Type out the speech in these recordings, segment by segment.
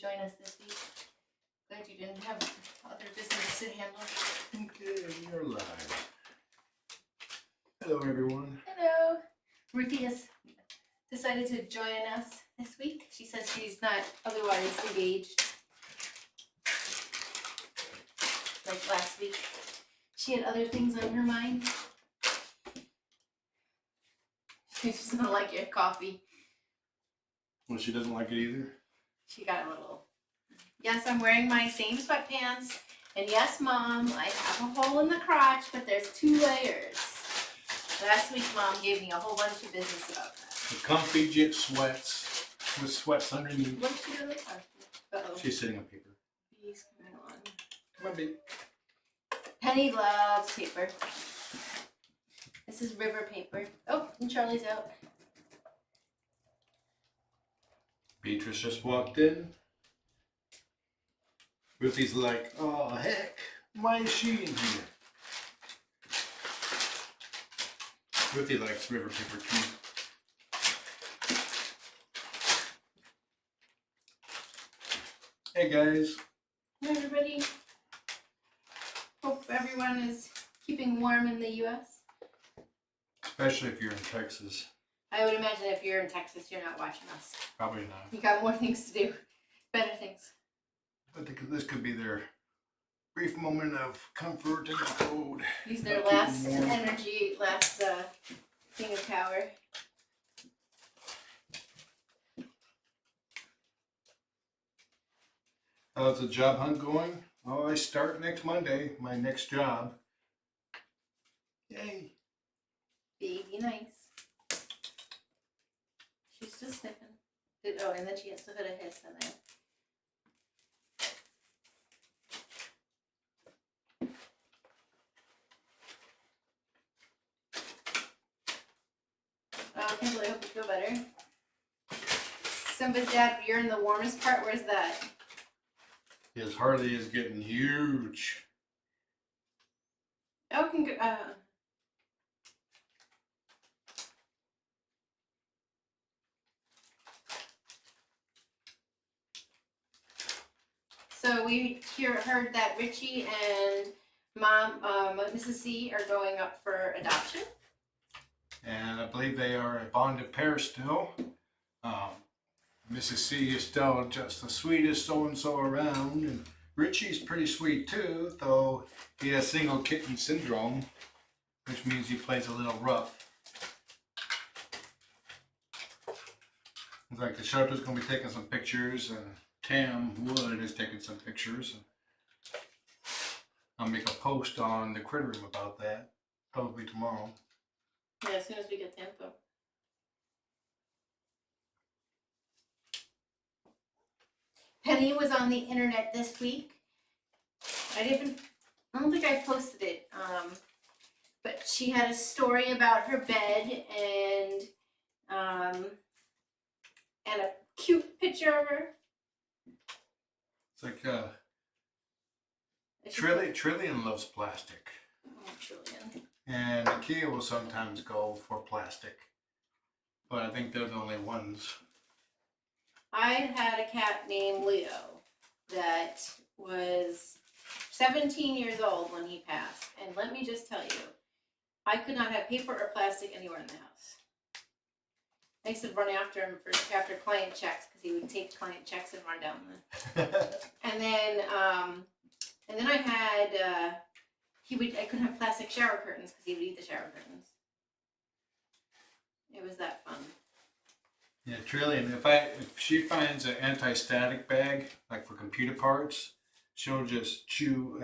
join us this week. Glad you didn't have other business to handle. Okay, you're live. Hello, everyone. Hello. Ruthie has decided to join us this week. She says she's not otherwise engaged. Like last week. She had other things on her mind. She just doesn't like your coffee. Well, she doesn't like it either. She got a little. Yes, I'm wearing my same sweatpants. And yes, Mom, I have a hole in the crotch, but there's 2 layers. Last week, Mom gave me a whole bunch of business about that. The comfy Jit sweats with sweats underneath. What's she doing? Uh-oh. She's sitting on paper. He's coming on. Come on, baby. Penny loves paper. This is river paper. Oh, and Charlie's out. Beatrice just walked in. Ruthie's like, oh, heck, why is she in here? Ruthie likes river paper too. Hey, guys. Hi, everybody. Hope everyone is keeping warm in the U.S. Especially if you're in Texas. I would imagine if you're in Texas, you're not watching us. Probably not. You got more things to do. Better things. But this could be their brief moment of comfort in the cold. Use their last energy, last thing of power. How's the job hunt going? Oh, I start next Monday, my next job. Yay. Be nice. She's still sniffing. Oh, and then she has to put a hiss in there. Kimberly, I hope you feel better. Simba's dad, you're in the warmest part. Where's that? His Harley is getting huge. Oh, so we heard that Richie and Mom, Mrs. C, are going up for adoption. And I believe they are a bonded pair still. Mrs. C is still just the sweetest so-and-so around. And Richie's pretty sweet too, though he has single kitten syndrome, which means he plays a little rough. Looks like the shelter's going to be taking some pictures, and Tam Wood is taking some pictures. I'll make a post on the Critter Room about that, probably tomorrow. Yeah, as soon as we get the info. Penny was on the internet this week. I don't think I posted it. But she had a story about her bed and a cute picture of her. It's like Trillian loves plastic. Oh, Trillian. And Ikea will sometimes go for plastic. But I think they're the only ones. I had a cat named Leo that was 17 years old when he passed. And let me just tell you, I could not have paper or plastic anywhere in the house. I used to run after him after client checks because he would take client checks and run down them. And then I had... I couldn't have plastic shower curtains because he would eat the shower curtains. It was that fun. Yeah, Trillian, if she finds an anti-static bag, like for computer parts, she'll just chew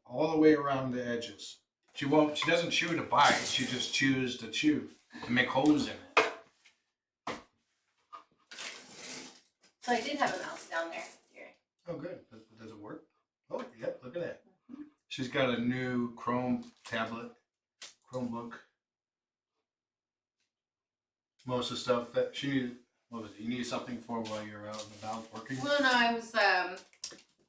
all the way around the edges. She doesn't chew to bite, she just chews to chew, to make holes in it. So I did have a mouse down there. Here. Oh, good. Does it work? Oh, yep, look at that. She's got a new Chromebook. Most of the stuff that she needed, what was it? You needed something for while you're out and about working? Well, no, I was,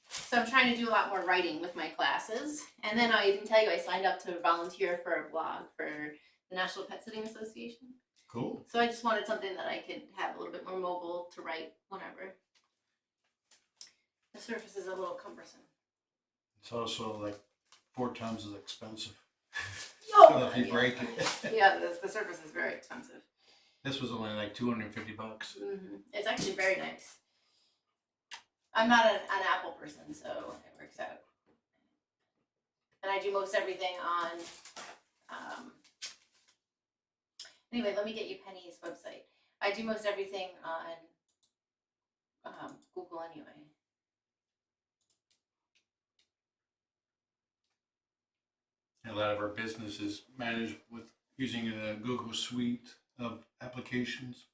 so I'm trying to do a lot more writing with my classes. And then I didn't tell you I signed up to volunteer for a blog for the National Pet Sitting Association. Cool. So I just wanted something that I could have a little bit more mobile to write whenever. The surface is a little cumbersome. It's also like 4 times as expensive. Oh, So if you break it. Yeah, the surface is very expensive. This was only like $250. It's actually very nice. I'm not an Apple person, so it works out. And I do most everything on. Anyway, let me get you Penny's website. I do most everything on Google anyway. A lot of our business is managed with using a Google suite of applications.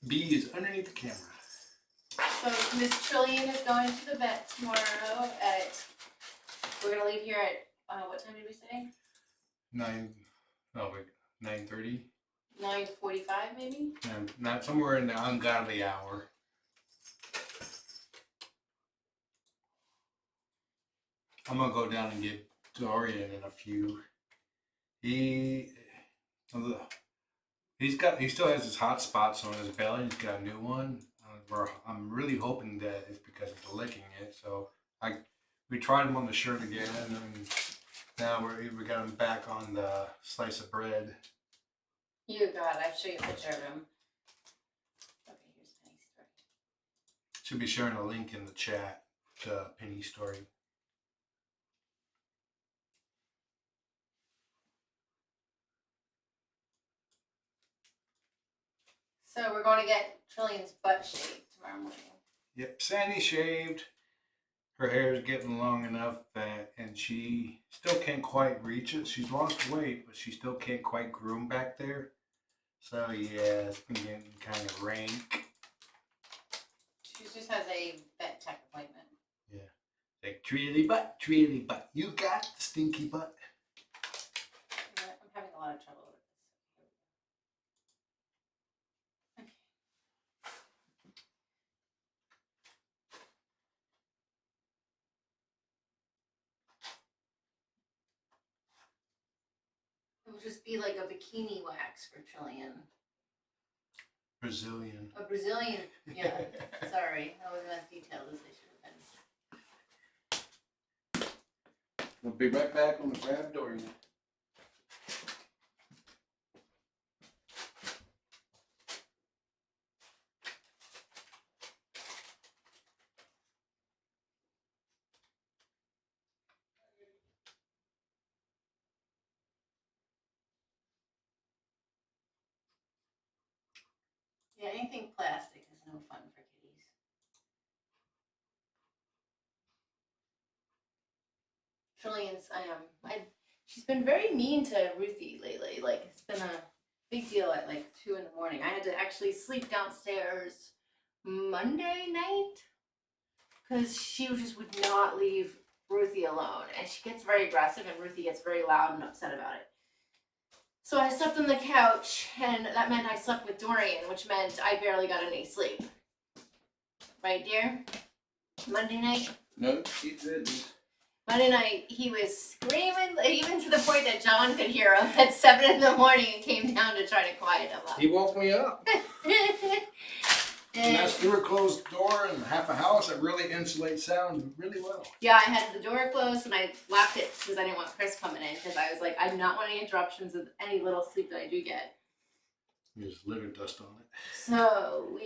B is underneath the camera. So Miss Trillian is going to the vet tomorrow at. We're gonna leave here at what time did we say? 9:30. 9:45 maybe. And not somewhere in the ungodly hour. I'm gonna go down and get Dorian in a few. He still has his hot spots on his belly. He's got a new one. I'm really hoping that it's because of licking it. So we tried him on the shirt again, and now we got him back on the slice of bread. You got it. I'll show you a picture of him. Okay, here's Penny's story. Should be sharing a link in the chat to Penny's story. So we're going to get Trillian's butt shaved tomorrow morning. Yep, Sandy shaved. Her hair is getting long enough and she still can't quite reach it. She's lost weight, but she still can't quite groom back there. So yeah, it's been getting kind of rank. She just has a vet tech appointment. Yeah, like Trilly butt. You got the stinky butt. Yeah, I'm having a lot of trouble with this. Okay. It will just be like a bikini wax for Trillian. Brazilian. A Brazilian, yeah. Sorry, that wasn't as detailed as I should have been. We'll be right back on the grab Dorian. Yeah, anything plastic is no fun for kitties. Trillian's, she's been very mean to Ruthie lately. Like, it's been a big deal at like 2 in the morning. I had to actually sleep downstairs Monday night because she just would not leave Ruthie alone. And she gets very aggressive and Ruthie gets very loud and upset about it. So I slept on the couch, and that meant I slept with Dorian, which meant I barely got any sleep. Right, dear? Monday night? No, he didn't. Monday night, he was screaming, even to the point that John could hear him at 7 in the morning and came down to try to quiet him up. He woke me up. And that's through a closed door and half a house. It really insulates sound really well. Yeah, I had the door closed and I locked it because I didn't want Chris coming in because I was like, I do not want any interruptions of any little sleep that I do get. There's litter dust on it. So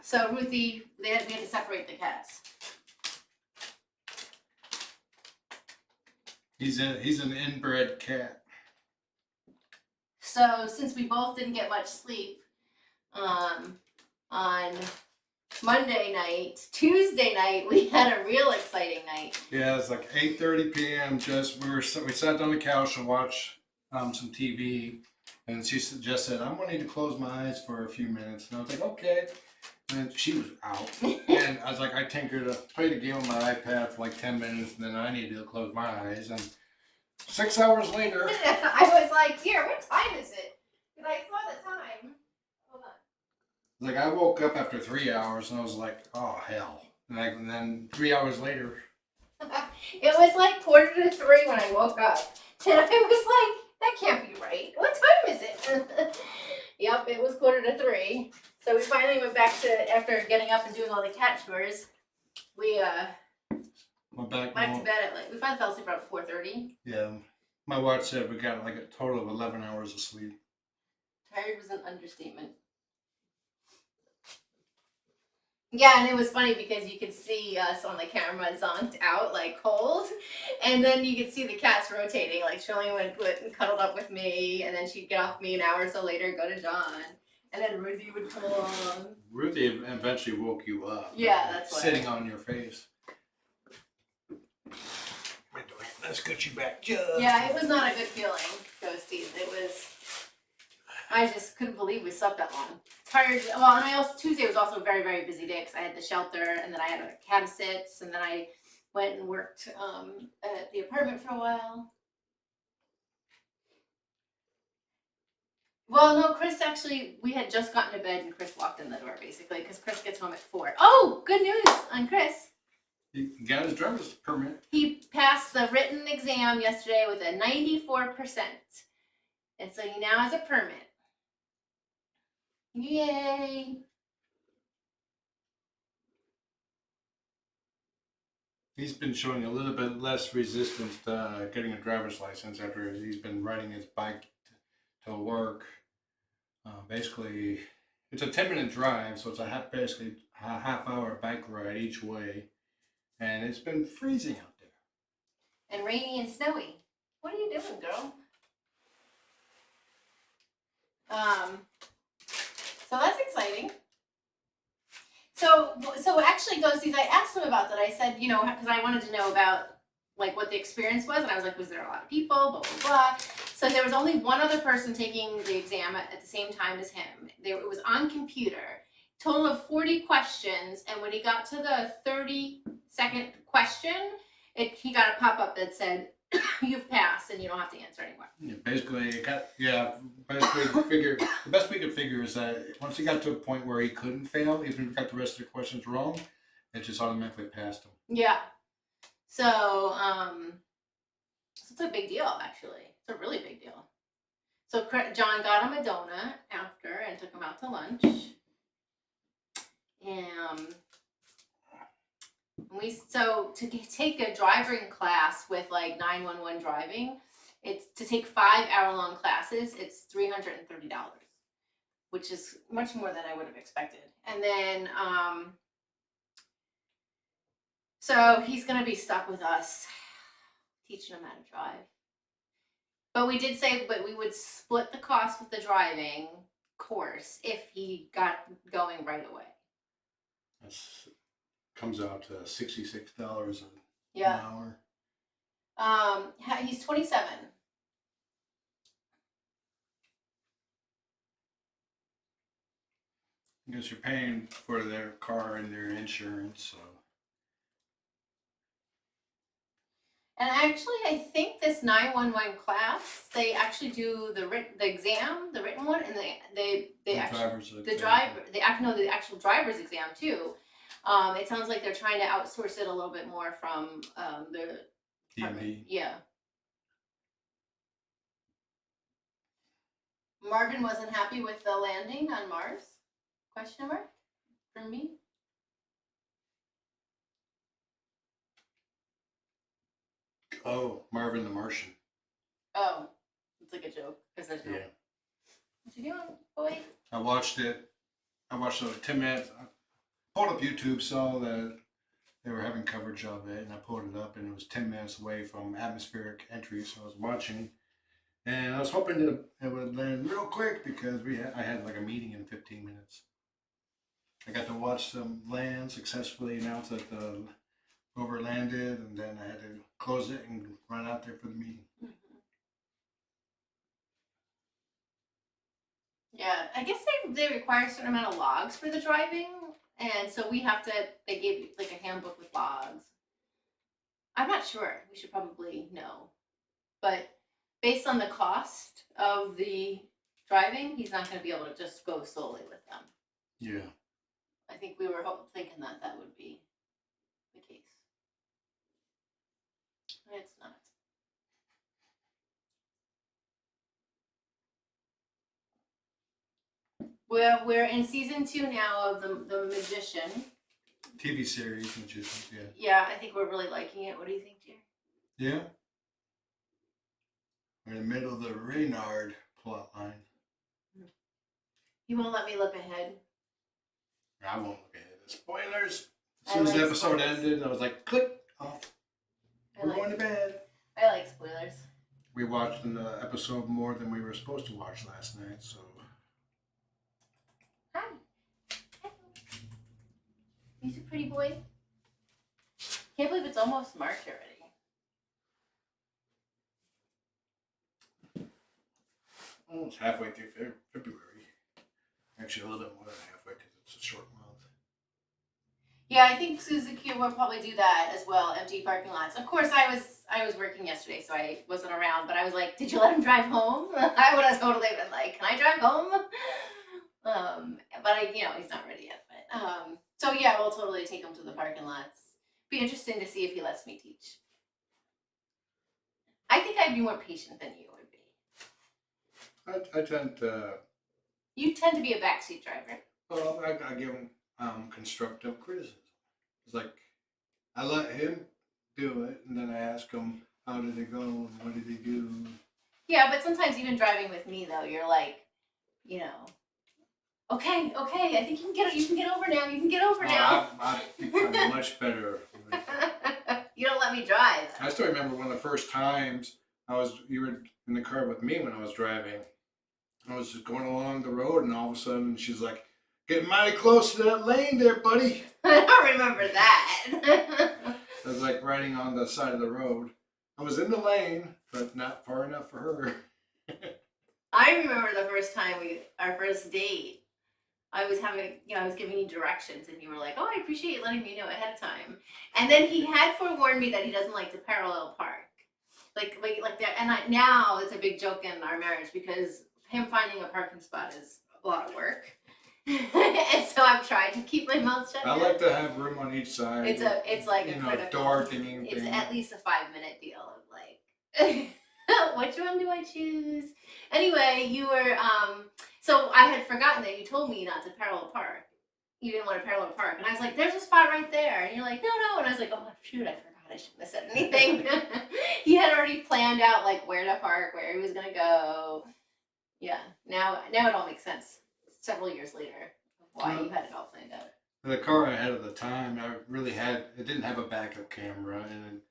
so Ruthie, we had to separate the cats. He's an inbred cat. So since we both didn't get much sleep, on Monday night, Tuesday night, we had a real exciting night. Yeah, it's like 8:30 p.m. We sat down on the couch and watched some TV, and Jess said, "I'm gonna need to close my eyes for a few minutes," and I was like, "Okay." And she was out, and I was like, I tinkered, played a game on my iPad for like 10 minutes, and then I needed to close my eyes. And 6 hours later, I was like, "Dear, what time is it?" Because I saw the time. Hold on. like I woke up after 3 hours, and I was like, "Oh hell!" And then 3 hours later, It was like 2:45 when I woke up, and I was like, "That can't be right. What time is it?" Yep, it was 2:45. So we finally went back to, after getting up and doing all the cat chores, we Went back to home. bed at like, we finally fell asleep around 4:30. Yeah. My watch said we got like a total of 11 hours of sleep. Tired was an understatement. Yeah, and it was funny because you could see us on the camera zonked out, like cold, and then you could see the cats rotating. Like Shirley went and cuddled up with me, and then she'd get off me an hour or so later, go to John, and then Ruthie would come along. Ruthie eventually woke you up. Yeah, that's why. Sitting on your face. Let's get you back just. Yeah, it was not a good feeling, ghosties. It was. I just couldn't believe we slept that long. Tired. Well, and I also Tuesday was also a very, very busy day because I had the shelter, and then I had a cat sits, and then I went and worked at the apartment for a while. Well, no, Chris actually, we had just gotten to bed, and Chris walked in the door basically because Chris gets home at 4. Oh, good news on Chris. He got his driver's permit. He passed the written exam yesterday with a 94%, and so he now has a permit. Yay! He's been showing a little bit less resistance to getting a driver's license after he's been riding his bike to work. Basically, it's a 10-minute drive, so it's basically a half-hour bike ride each way, and it's been freezing out there. And rainy and snowy. What are you doing, girl? So that's exciting. So actually, ghosties, I asked him about that. I said, you know, because I wanted to know about like what the experience was, and I was like, was there a lot of people? Blah blah blah. So there was only one other person taking the exam at the same time as him. It was on computer. Total of 40 questions, and when he got to the 32nd question, he got a pop-up that said, "You've passed, and you don't have to answer anymore." Yeah, basically, the best we could figure is that once he got to a point where he couldn't fail, even if he got the rest of the questions wrong, it just automatically passed him. Yeah. So, it's a big deal, actually. It's a really big deal. So John got him a donut after and took him out to lunch. So to take a driving class with like 911 driving, it's to take 5-hour-long classes. It's $330, which is much more than I would have expected. And then, so he's gonna be stuck with us, teaching him how to drive. But we did say, but we would split the cost with the driving course if he got going right away. Comes out to $66 an hour. He's 27. Because you're paying for their car and their insurance, so. And actually, I think this 911 class, they actually do the exam, the written one, and the actual driver's exam too. It sounds like they're trying to outsource it a little bit more from the DMV. Yeah. Marvin wasn't happy with the landing on Mars? Question mark from me. Oh, Marvin the Martian. Oh, it's like a joke because there's no. Yeah. What you doing, boy? I watched it. I watched it 10 minutes. I pulled up YouTube, saw that they were having coverage of it, and I pulled it up, and it was 10 minutes away from atmospheric entry, so I was watching. And I was hoping that it would land real quick because I had like a meeting in 15 minutes. I got to watch them land successfully, announce that the rover landed, and then I had to close it and run out there for the meeting. Mm-hmm. Yeah, I guess they require a certain amount of logs for the driving, and so they gave like a handbook with logs. I'm not sure. We should probably know. But based on the cost of the driving, he's not going to be able to just go solely with them. Yeah. I think we were thinking that would be the case. It's not. We're in season 2 now of the Magician. TV series, which is, yeah. Yeah, I think we're really liking it. What do you think, dear? Yeah. We're in the middle of the Reynard plot line. You won't let me look ahead. I won't look ahead. Spoilers. As soon as the episode ended, I was like, click off. We're going to bed. I like spoilers. We watched an episode more than we were supposed to watch last night, so. Hi. He's a pretty boy. Can't believe it's almost March already. Almost halfway through February. Actually, a little bit more than halfway because it's a short month. Yeah, I think Suzuki will probably do that as well. Empty parking lots. Of course, I was working yesterday, so I wasn't around. But I was like, "Did you let him drive home?" I would have totally been like, "Can I drive home?" But he's not ready yet. But so yeah, we'll totally take him to the parking lots. Be interesting to see if he lets me teach. I think I'd be more patient than you would be. I tend to. You tend to be a backseat driver. Well, I give him constructive criticism. It's like I let him do it, and then I ask him, "How did it go? And what did he do?" Yeah, but sometimes even driving with me though, you're like, okay, I think you can get over now. You can get over now. I'm much better. You don't let me drive. I still remember one of the first times you were in the car with me when I was driving. I was just going along the road, and all of a sudden she's like, "Getting mighty close to that lane there, buddy." I don't remember that. I was like riding on the side of the road. I was in the lane, but not far enough for her. I remember the first time our first date. I was giving you directions, and you were like, "Oh, I appreciate you letting me know ahead of time." And then he had forewarned me that he doesn't like to parallel park, like that. And now it's a big joke in our marriage because him finding a parking spot is a lot of work. And so I'm trying to keep my mouth shut. I like to have room on each side. It's like a critical door thingy. It's at least a 5-minute deal of like, which one do I choose? Anyway, you were so I had forgotten that you told me not to parallel park. You didn't want to parallel park, and I was like, "There's a spot right there," and you're like, "No," and I was like, "Oh shoot, I forgot. I shouldn't have said anything." He had already planned out like where to park, where he was gonna go. Yeah, now it all makes sense. Several years later, why you had it all planned out. The car I had at the time, it didn't have a backup camera, and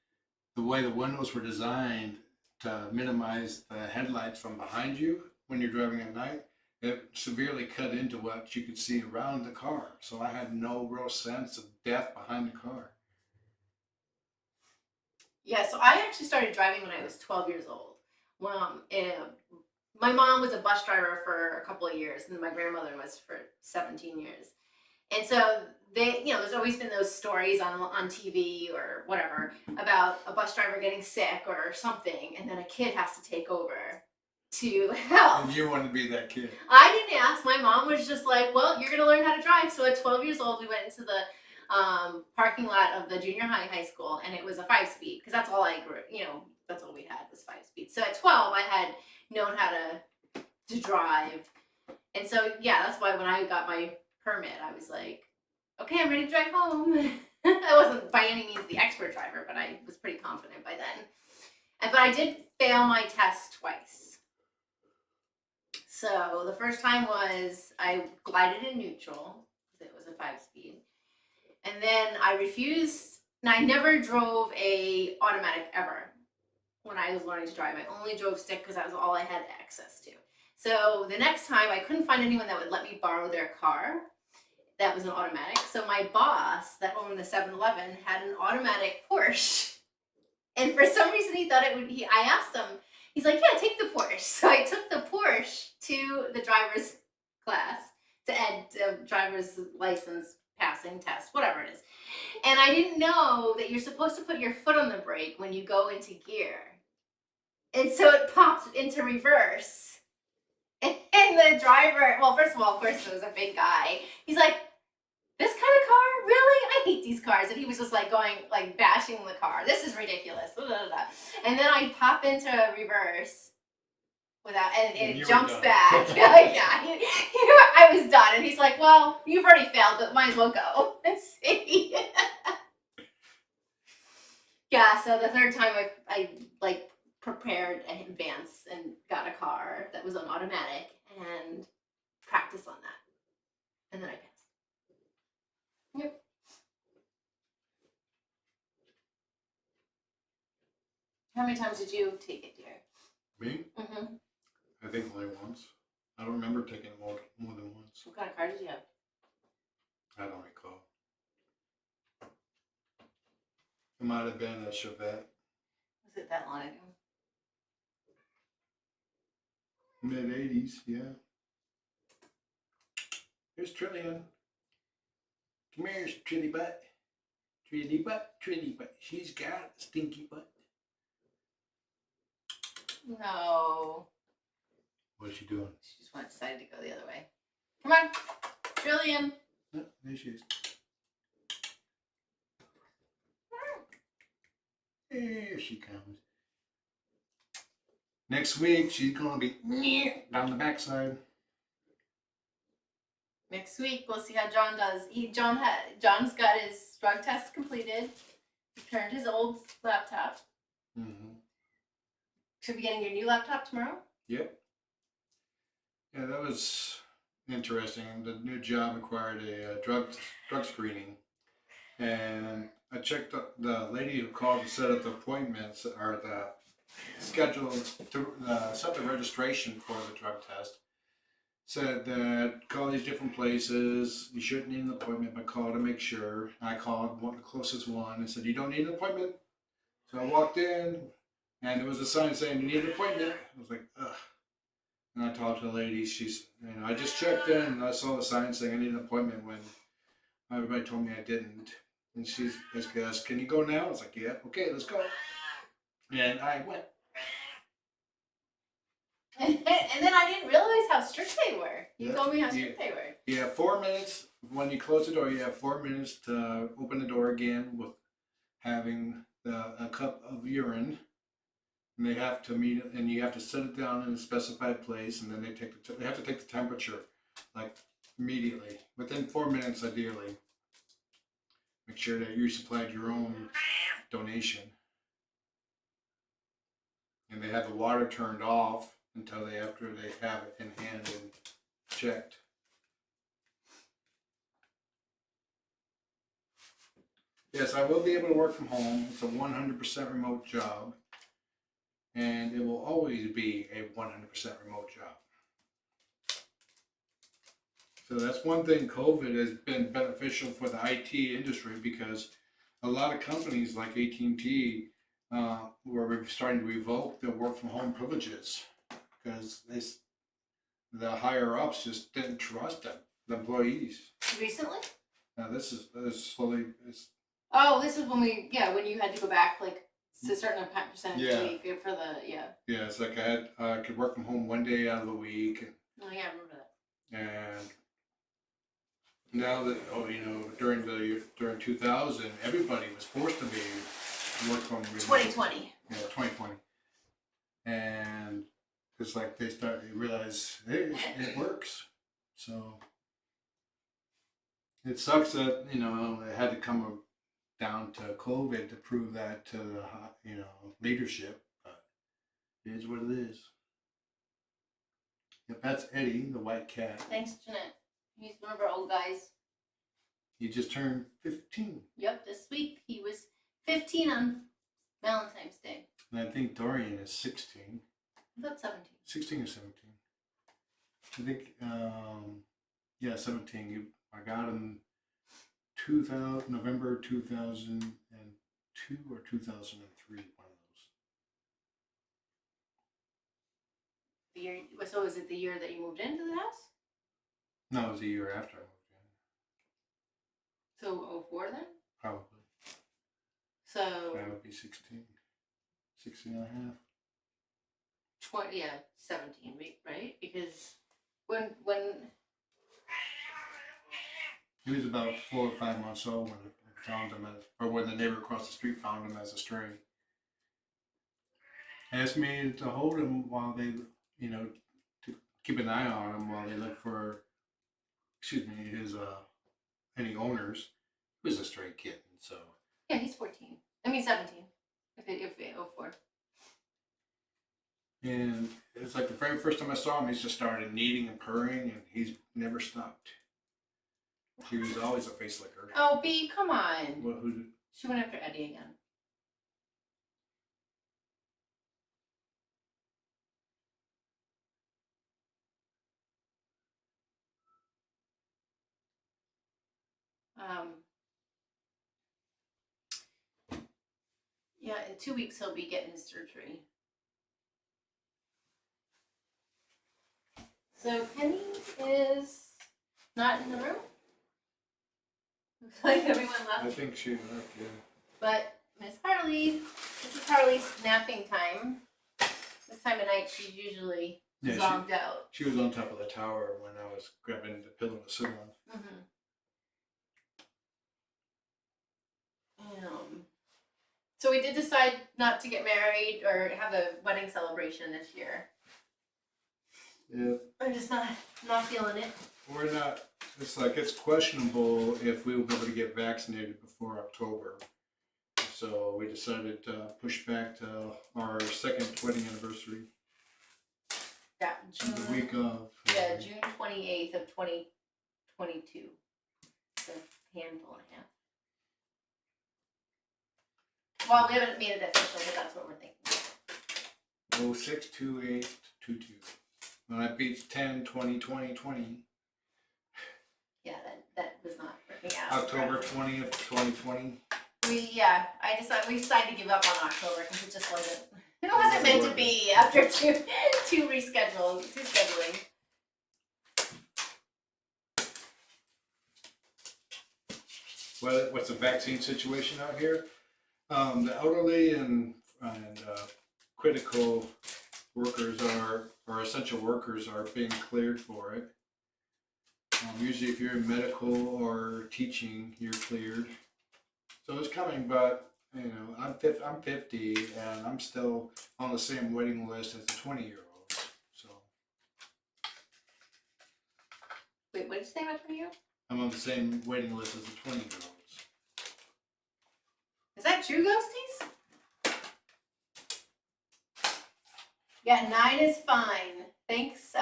the way the windows were designed to minimize the headlights from behind you when you're driving at night, it severely cut into what you could see around the car. So I had no real sense of depth behind the car. Yeah, so I actually started driving when I was 12 years old. My mom was a bus driver for a couple of years, and my grandmother was for 17 years. And so there's always been those stories on TV or whatever about a bus driver getting sick or something, and then a kid has to take over to help. And you wanted to be that kid. I didn't ask. My mom was just like, "Well, you're going to learn how to drive." So at 12 years old, we went into the parking lot of the junior high school, and it was a 5-speed because that's all that's all we had was 5-speed. So at 12, I had known how to drive, and so yeah, that's why when I got my permit, I was like, "Okay, I'm ready to drive home." I wasn't by any means the expert driver, but I was pretty confident by then. But I did fail my test twice. So the first time was I glided in neutral because it was a 5-speed. And then I refused, and I never drove a automatic ever when I was learning to drive. I only drove stick because that was all I had access to. So the next time I couldn't find anyone that would let me borrow their car that was an automatic. So my boss that owned the 7-Eleven had an automatic Porsche. And for some reason he thought it would be, I asked him, he's like, "Yeah, take the Porsche." So I took the Porsche to the driver's class to add driver's license passing test, whatever it is. And I didn't know that you're supposed to put your foot on the brake when you go into gear. And so it pops into reverse. And the driver, well, first of all, of course, it was a big guy. He's like, "This kind of car? Really? I hate these cars." And he was just like bashing the car. "This is ridiculous." Blah, blah, blah. And then I pop into reverse without, and And you it were jumps done. back. Yeah, I was done, and he's like, "Well, you've already failed, but might as well go and see." Yeah. So the third time, I like prepared in advance and got a car that was on automatic and practiced on that, and then I passed. Yep. How many times did you take it, dear? Me? Mm-hmm. I think only once. I don't remember taking it more than once. What kind of car did you have? I don't recall. It might have been a Chevette. Was it that long ago? Mid 80s, yeah. Here's Trillian. Come here, Trilly butt. Trilly butt, Trilly butt. She's got a stinky butt. No. What's she doing? She just decided to go the other way. Come on, Trillian. Oh, there she is. Here she comes. Next week, she's going to be down the backside. Next week, we'll see how John does. John's got his drug test completed. Returned his old laptop. Mm-hmm. Should be getting your new laptop tomorrow. Yep. Yeah, that was interesting. The new job required a drug screening, and I checked the lady who called to set up the appointments or the schedule to set the registration for the drug test. Said that call these different places. You shouldn't need an appointment, but call to make sure. I called the closest one and said you don't need an appointment. So I walked in, and there was a sign saying you need an appointment. I was like, ugh. And I talked to the lady. She's, I just checked in and I saw the sign saying I need an appointment when everybody told me I didn't. And she's basically asked, "Can you go now?" I was like, "Yeah, okay, let's go." And I went. And then I didn't realize how strict they were. You Yeah. told me how strict they were. You have 4 minutes when you close the door. You have 4 minutes to open the door again with having a cup of urine. And they have to meet, and you have to set it down in a specified place, and then they have to take the temperature, like immediately, within 4 minutes, ideally. Make sure that you supplied your own donation, and they have the water turned off until after they have it in hand and checked. Yes, I will be able to work from home. It's a 100% remote job. And it will always be a 100% remote job. So that's one thing. COVID has been beneficial for the IT industry because a lot of companies like AT&T were starting to revoke their work from home privileges because the higher ups just didn't trust them, the employees. Recently? Now this is slowly. Oh, this is when you had to go back like to a certain percentage Yeah. a week for the Yeah, it's like I could work from home one day out of the week. Oh yeah, I remember that. And now that during 2000, everybody was forced to be work from remote. 2020. Yeah, 2020, and it's like they started to realize, hey, it works. So it sucks that it had to come down to COVID to prove that to the leadership, but it is what it is. Yep, that's Eddie, the white cat. Thanks, Jeanette. He's one of our old guys. He just turned 15. Yep, this week he was 15 on Valentine's Day. And I think Dorian is 16. About 17. 16 or 17. I think, 17. I got him November 2002 or 2003, one of those. The year. So is it the year that you moved into the house? No, it was a year after I moved in. So 04 then? Probably. So That would be 16. 16 and a half. 17, right? Because when He was about 4 or 5 months old when I found him, when the neighbor across the street found him as a stray. Asked me to hold him while they, you know, to keep an eye on him while they look for, his any owners. He was a stray kitten, so. Yeah, he's 14. I mean 17. If 04. And it's like the very first time I saw him, he's just started kneading and purring, and he's never stopped. He was always a face licker. Oh, B, come on. Well, who did? She went after Eddie again. Yeah, in 2 weeks he'll be getting his surgery. So Penny is not in the room. Looks like everyone left. I think she left, yeah. But Miss Harley, this is Harley's napping time. This time of night she's usually zonked out. She was on top of the tower when I was grabbing the pillow to sit on. Mm-hmm. So we did decide not to get married or have a wedding celebration this year. Yeah. I'm just not feeling it. We're not. It's like it's questionable if we will be able to get vaccinated before October. So we decided to push back to our second wedding anniversary. Yeah, June. The week of. Yeah, June 28th of 2022. It's a handful and a half. Well, we haven't made it official, but that's what we're thinking. 062822. When I beat 10, 20, 20, 20. Yeah, that was not working out. October 20th, 2020. We decided to give up on October because it just wasn't. It wasn't meant to be after two scheduling. Well, what's the vaccine situation out here? The elderly and critical workers or essential workers are being cleared for it. Usually if you're in medical or teaching, you're cleared. So it's coming, but you know, I'm 50 and I'm still on the same waiting list as the 20-year-olds. So. Wait, what did you say about you? I'm on the same waiting list as the 20-year-olds. Is that true, Ghosties? Yeah, 9 is fine. Thanks,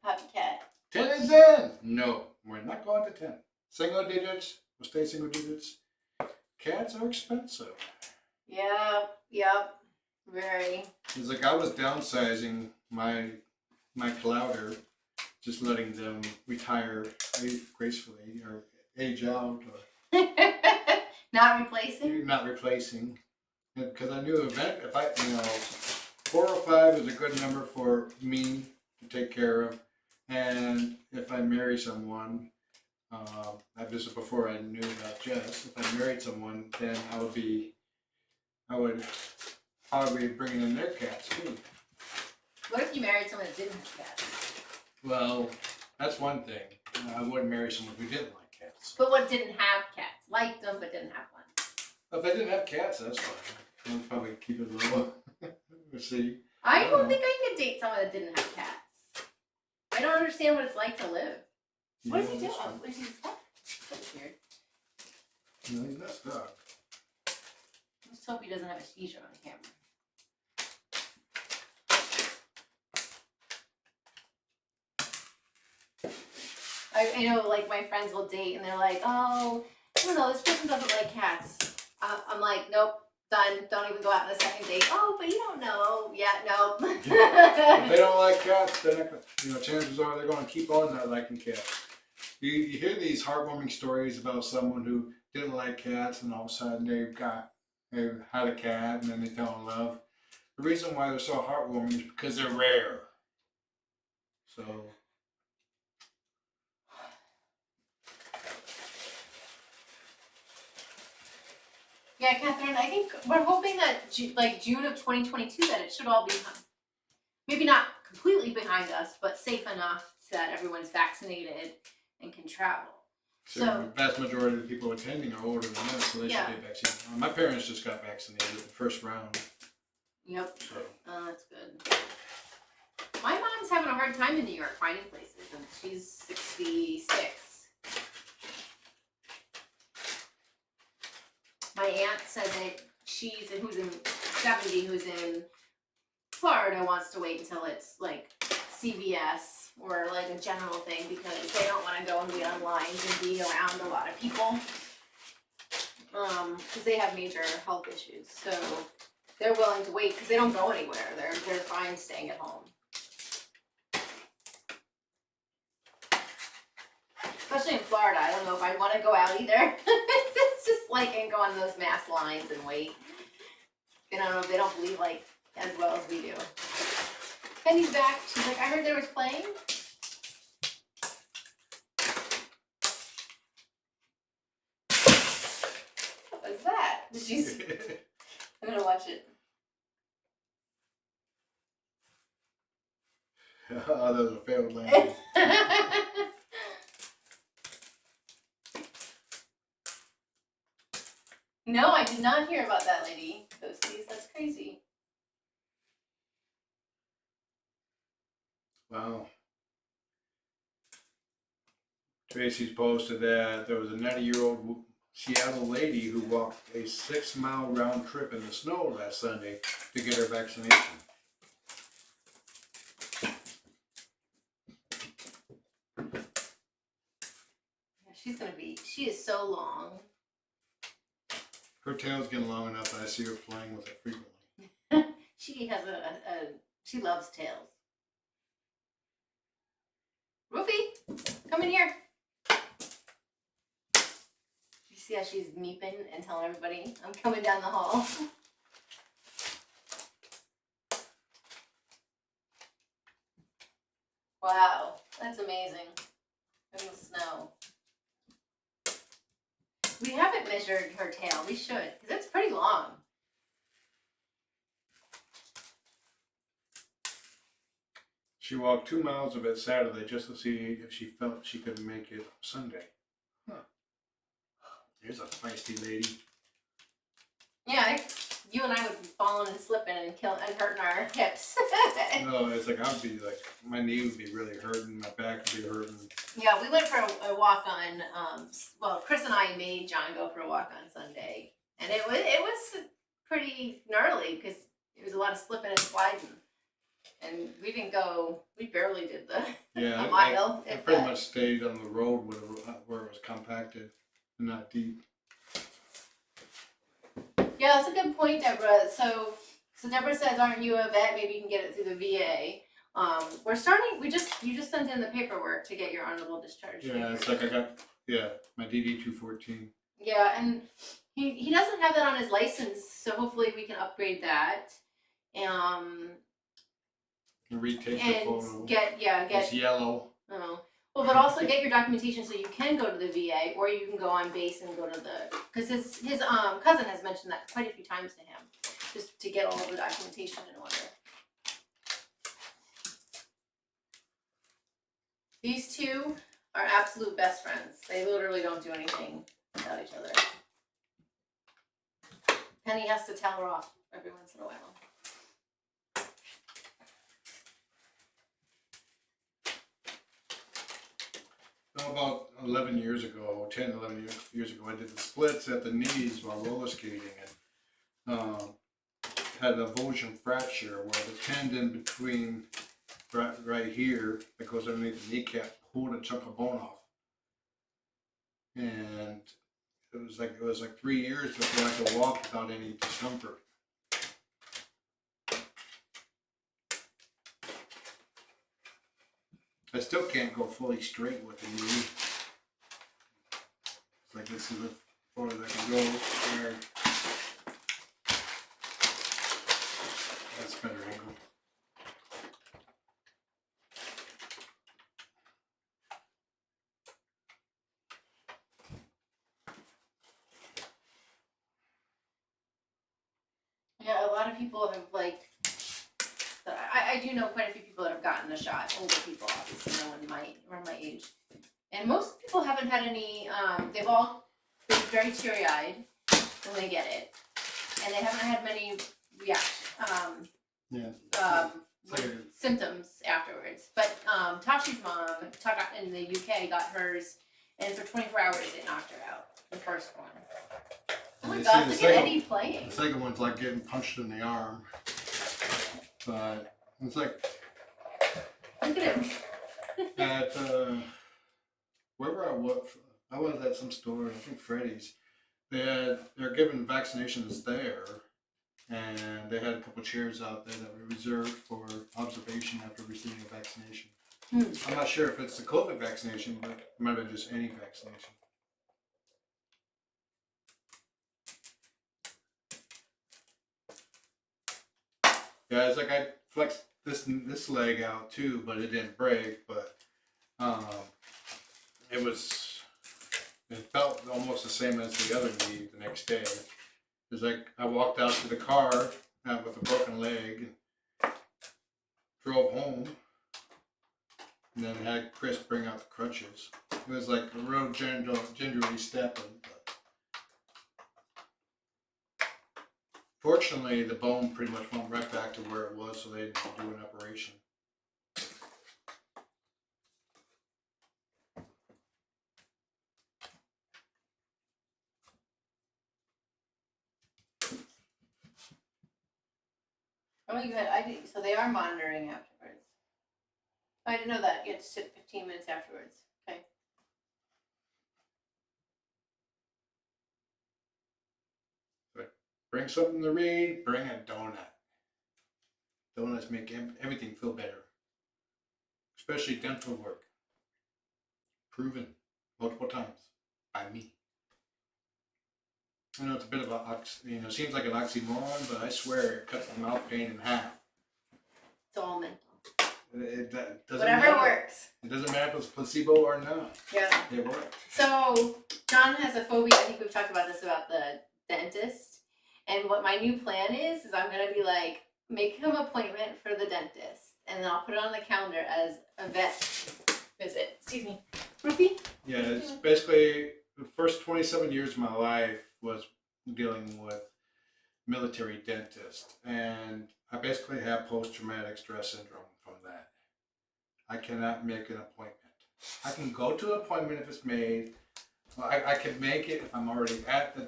Puppy Cat. 10 is in! No, we're not going to 10. Single digits, we'll stay single digits. Cats are expensive. Yep, very. It's like I was downsizing my clouder, just letting them retire gracefully or age out. Or Not replacing? Not replacing. Because I knew if 4 or 5 is a good number for me to take care of. And if I marry someone, this is before I knew about Jess, if I married someone, then I would probably be bringing in their cats too. What if you married someone that didn't have cats? Well, that's one thing. I wouldn't marry someone who didn't like cats. But what didn't have cats? Liked them, but didn't have one. If I didn't have cats, that's fine. I'll probably keep it low. We'll see. I don't think I could date someone that didn't have cats. I don't understand what it's like to live. What is he doing? What is he stuck? That's weird. No, he's not stuck. Let's hope he doesn't have a seizure on camera. I know, like, my friends will date and they're like, oh, I don't know, this person doesn't like cats. I'm like, nope, done. Don't even go out on a second date. Oh, but you don't know. Yeah, no. If they don't like cats, they're not gonna, chances are they're going to keep on not liking cats. You hear these heartwarming stories about someone who didn't like cats and all of a sudden they had a cat and then they fell in love. The reason why they're so heartwarming is because they're rare. So. Yeah, Catherine, I think we're hoping that June of 2022 that it should all be maybe not completely behind us, but safe enough that everyone's vaccinated and can travel. So the vast majority of the people attending are older than us, so they should get vaccinated. My parents just got vaccinated the first round. Yep. So. Oh, that's good. My mom is having a hard time in New York finding places, and she's 66. My aunt said that who's in 70, who's in Florida, wants to wait until it's like CVS or like a general thing because they don't want to go and wait on lines and be around a lot of people. Because they have major health issues, so they're willing to wait because they don't go anywhere. They're fine staying at home. Especially in Florida, I don't know if I'd want to go out either. It's just like and go on those mass lines and wait. I don't know if they don't believe like as well as we do. Penny's back. She's like, I heard there was playing. What was that? Did she? I'm gonna watch it. Oh, that was a failed landing. No, I did not hear about that lady. Ghosties, that's crazy. Wow. Tracy's posted that there was a 90-year-old Seattle lady who walked a 6-mile round trip in the snow last Sunday to get her vaccination. She is so long. Her tail's getting long enough that I see her playing with it frequently. She has she loves tails. Rufy, come in here. You see how she's meeping and telling everybody I'm coming down the hall. Wow, that's amazing. In the snow. We haven't measured her tail. We should, because it's pretty long. She walked 2 miles of it Saturday just to see if she felt she could make it Sunday. Huh. Here's a feisty lady. Yeah, you and I would be falling and slipping and hurting our hips. No, it's like I'd be like, my knee would be really hurting, my back would be hurting. Yeah, we went for a walk on, well, Chris and I made John go for a walk on Sunday. And it was pretty gnarly because there was a lot of slipping and sliding. And we didn't go, we barely did a mile. I pretty much stayed on the road where it was compacted and not deep. Yeah, that's a good point, Deborah. So Deborah says, aren't you a vet? Maybe you can get it through the VA. We're starting, you just sent in the paperwork to get your honorable discharge. Yeah, it's like I got, my DD 214. Yeah, and he doesn't have that on his license, so hopefully we can upgrade that. Retake the photo. It's yellow. Oh. Well, but also get your documentation so you can go to the VA, or you can go on base and go to because his cousin has mentioned that quite a few times to him, just to get all of the documentation in order. These two are absolute best friends. They literally don't do anything without each other. Penny has to tell her off every once in a while. About 11 years ago, 10, 11 years ago, I did the splits at the knees while roller skating and had an avulsion fracture where the tendon between right here that goes underneath the kneecap pulled a chunk of bone off. And it was like 3 years before I could walk without any discomfort. I still can't go fully straight with the knee. It's like this is the farthest I can go there. That's better angle. Yeah, a lot of people have I do know quite a few people that have gotten a shot. Older people, obviously, no one around my age, and most people haven't had any. They've all been very teary-eyed when they get it, and they haven't had many It's like symptoms afterwards. But Tashi's mom in the UK got hers, and for 24 hours it knocked her out. The first one. Oh my God! Look at Eddie playing. The second one's like getting punched in the arm, but it's like look at him. at wherever I was at some store, I think Freddy's. They're giving vaccinations there, and they had a couple chairs out there that were reserved for observation after receiving a vaccination. I'm not sure if it's the COVID vaccination, but it might have been just any vaccination. Yeah, it's like I flexed this leg out too, but it didn't break. But it felt almost the same as the other knee the next day. It's like I walked out to the car with a broken leg, drove home, and then had Chris bring out the crutches. It was like a real gingerly stepping. Fortunately, the bone pretty much went right back to where it was, so they didn't do an operation. Oh, so they are monitoring afterwards. I didn't know that. You had to sit 15 minutes afterwards. Okay. Bring something to read, bring a donut. Donuts make everything feel better. Especially dental work. Proven multiple times by me. I know it's a bit of a, seems like an oxymoron, but I swear it cuts the mouth pain in half. It's all mental. It doesn't Whatever matter. works. It doesn't matter if it's placebo or not. Yeah. It works. So, John has a phobia. I think we've talked about this about the dentist. And what my new plan is I'm going to be like, make him an appointment for the dentist. And then I'll put it on the calendar as a vet visit. Excuse me. Ruthie? Yeah, it's basically the first 27 years of my life was dealing with military dentist. And I basically have post-traumatic stress syndrome from that. I cannot make an appointment. I can go to an appointment if it's made. I can make it if I'm already at the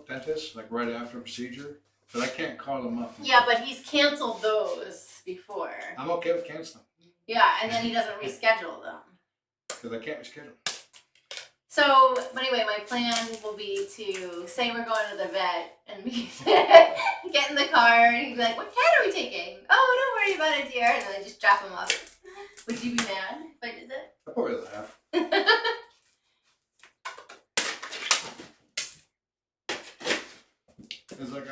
dentist, like right after a procedure, but I can't call them up. Yeah, but he's canceled those before. I'm okay with canceling. Yeah, and then he doesn't reschedule them. Because I can't reschedule. So, anyway, my plan will be to say we're going to the vet and we get in the car and he'd be like, what cat are we taking? Oh, don't worry about it, dear. And then I just drop him off. Would you be mad if I did that? I'll probably laugh. It's like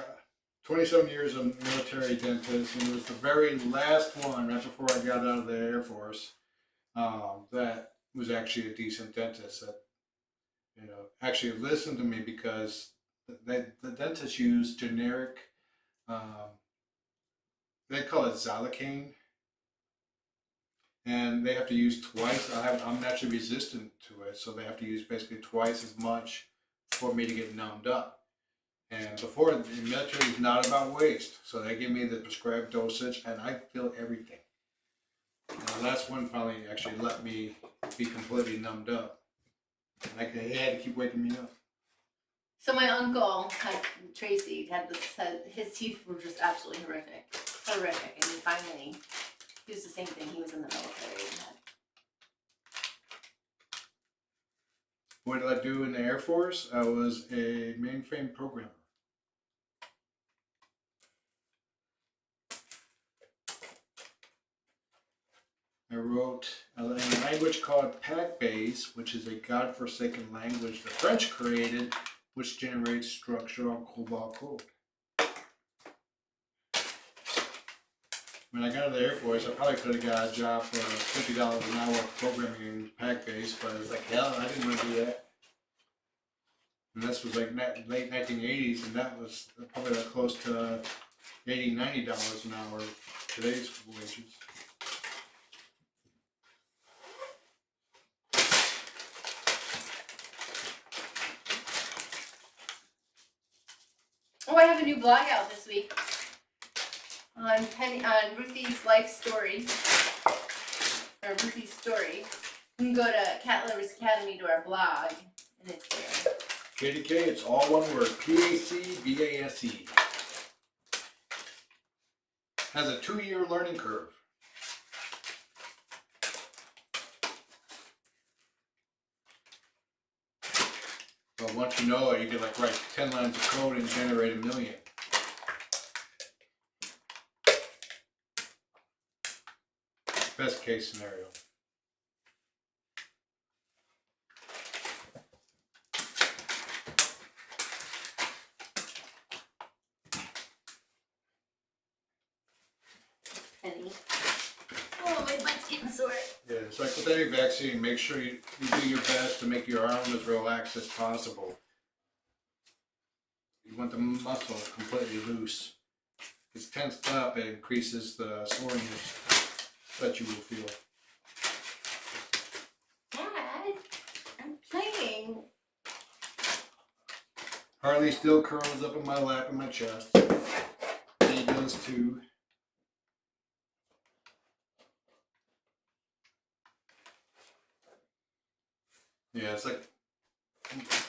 27 years of military dentist, and it was the very last one right before I got out of the Air Force that was actually a decent dentist that actually listened to me, because the dentists use generic, they call it xylocaine, and they have to use twice. I'm naturally resistant to it, so they have to use basically twice as much for me to get numbed up. And before, the military is not about waste, so they give me the prescribed dosage, and I feel everything. And the last one finally actually let me be completely numbed up. And he had to keep waking me up. So my uncle, Tracy, his teeth were just absolutely horrific. Horrific. And he finally, he was the same thing. He was in the military. And What did I do in the Air Force? I was a mainframe programmer. I wrote a language called PAC-Base, which is a godforsaken language the French created, which generates structural COBOL code. When I got out of the Air Force, I probably could have got a job for $50 an hour programming in PAC-Base, but it's like, hell, I didn't want to do that. And this was like late 1980s, and that was probably like close to $80, $90 an hour today's wages. oh, I have a new blog out this week. on Ruthie's life story, or Ruthie's story, you can go to Cat Lovers Academy to our blog, and it's there. KDK, it's all one word, PACBASE. Has a 2-year learning curve. But once you know it, you can like write 10 lines of code and generate 1 million. Best case scenario. Penny. Oh, my butt's getting sore. Yeah, it's like with any vaccine, make sure you do your best to make your arm as relaxed as possible. You want the muscle completely loose. If it's tensed up, it increases the soreness that you will feel. Dad, I'm playing. Harley still curls up in my lap and my chest. He does too. Yeah, it's like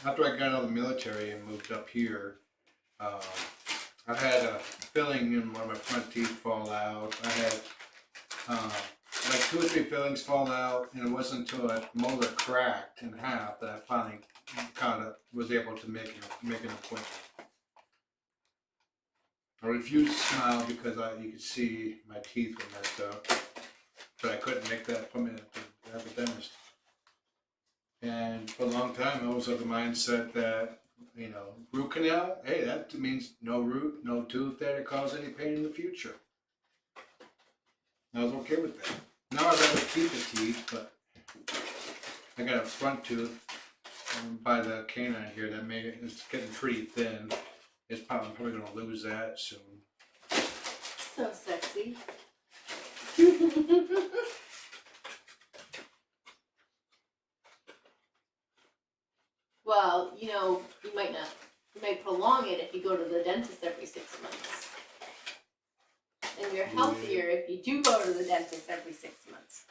after I got out of the military and moved up here, I had a filling in one of my front teeth fall out. I had like 2 or 3 fillings fall out, and it wasn't until a molar cracked in half that I finally was able to make an appointment. I refused to smile because you could see my teeth were messed up, but I couldn't make that appointment at the dentist. And for a long time, I was of the mindset that, you know, root canal, hey, that means no root, no tooth there to cause any pain in the future. I was okay with that. Now I'd rather keep the teeth, but I got a front tooth by the canine here that it's getting pretty thin. I'm probably going to lose that soon. So sexy. Well, you know, you might prolong it if you go to the dentist every 6 months. And you're healthier if you do go to the dentist every 6 months.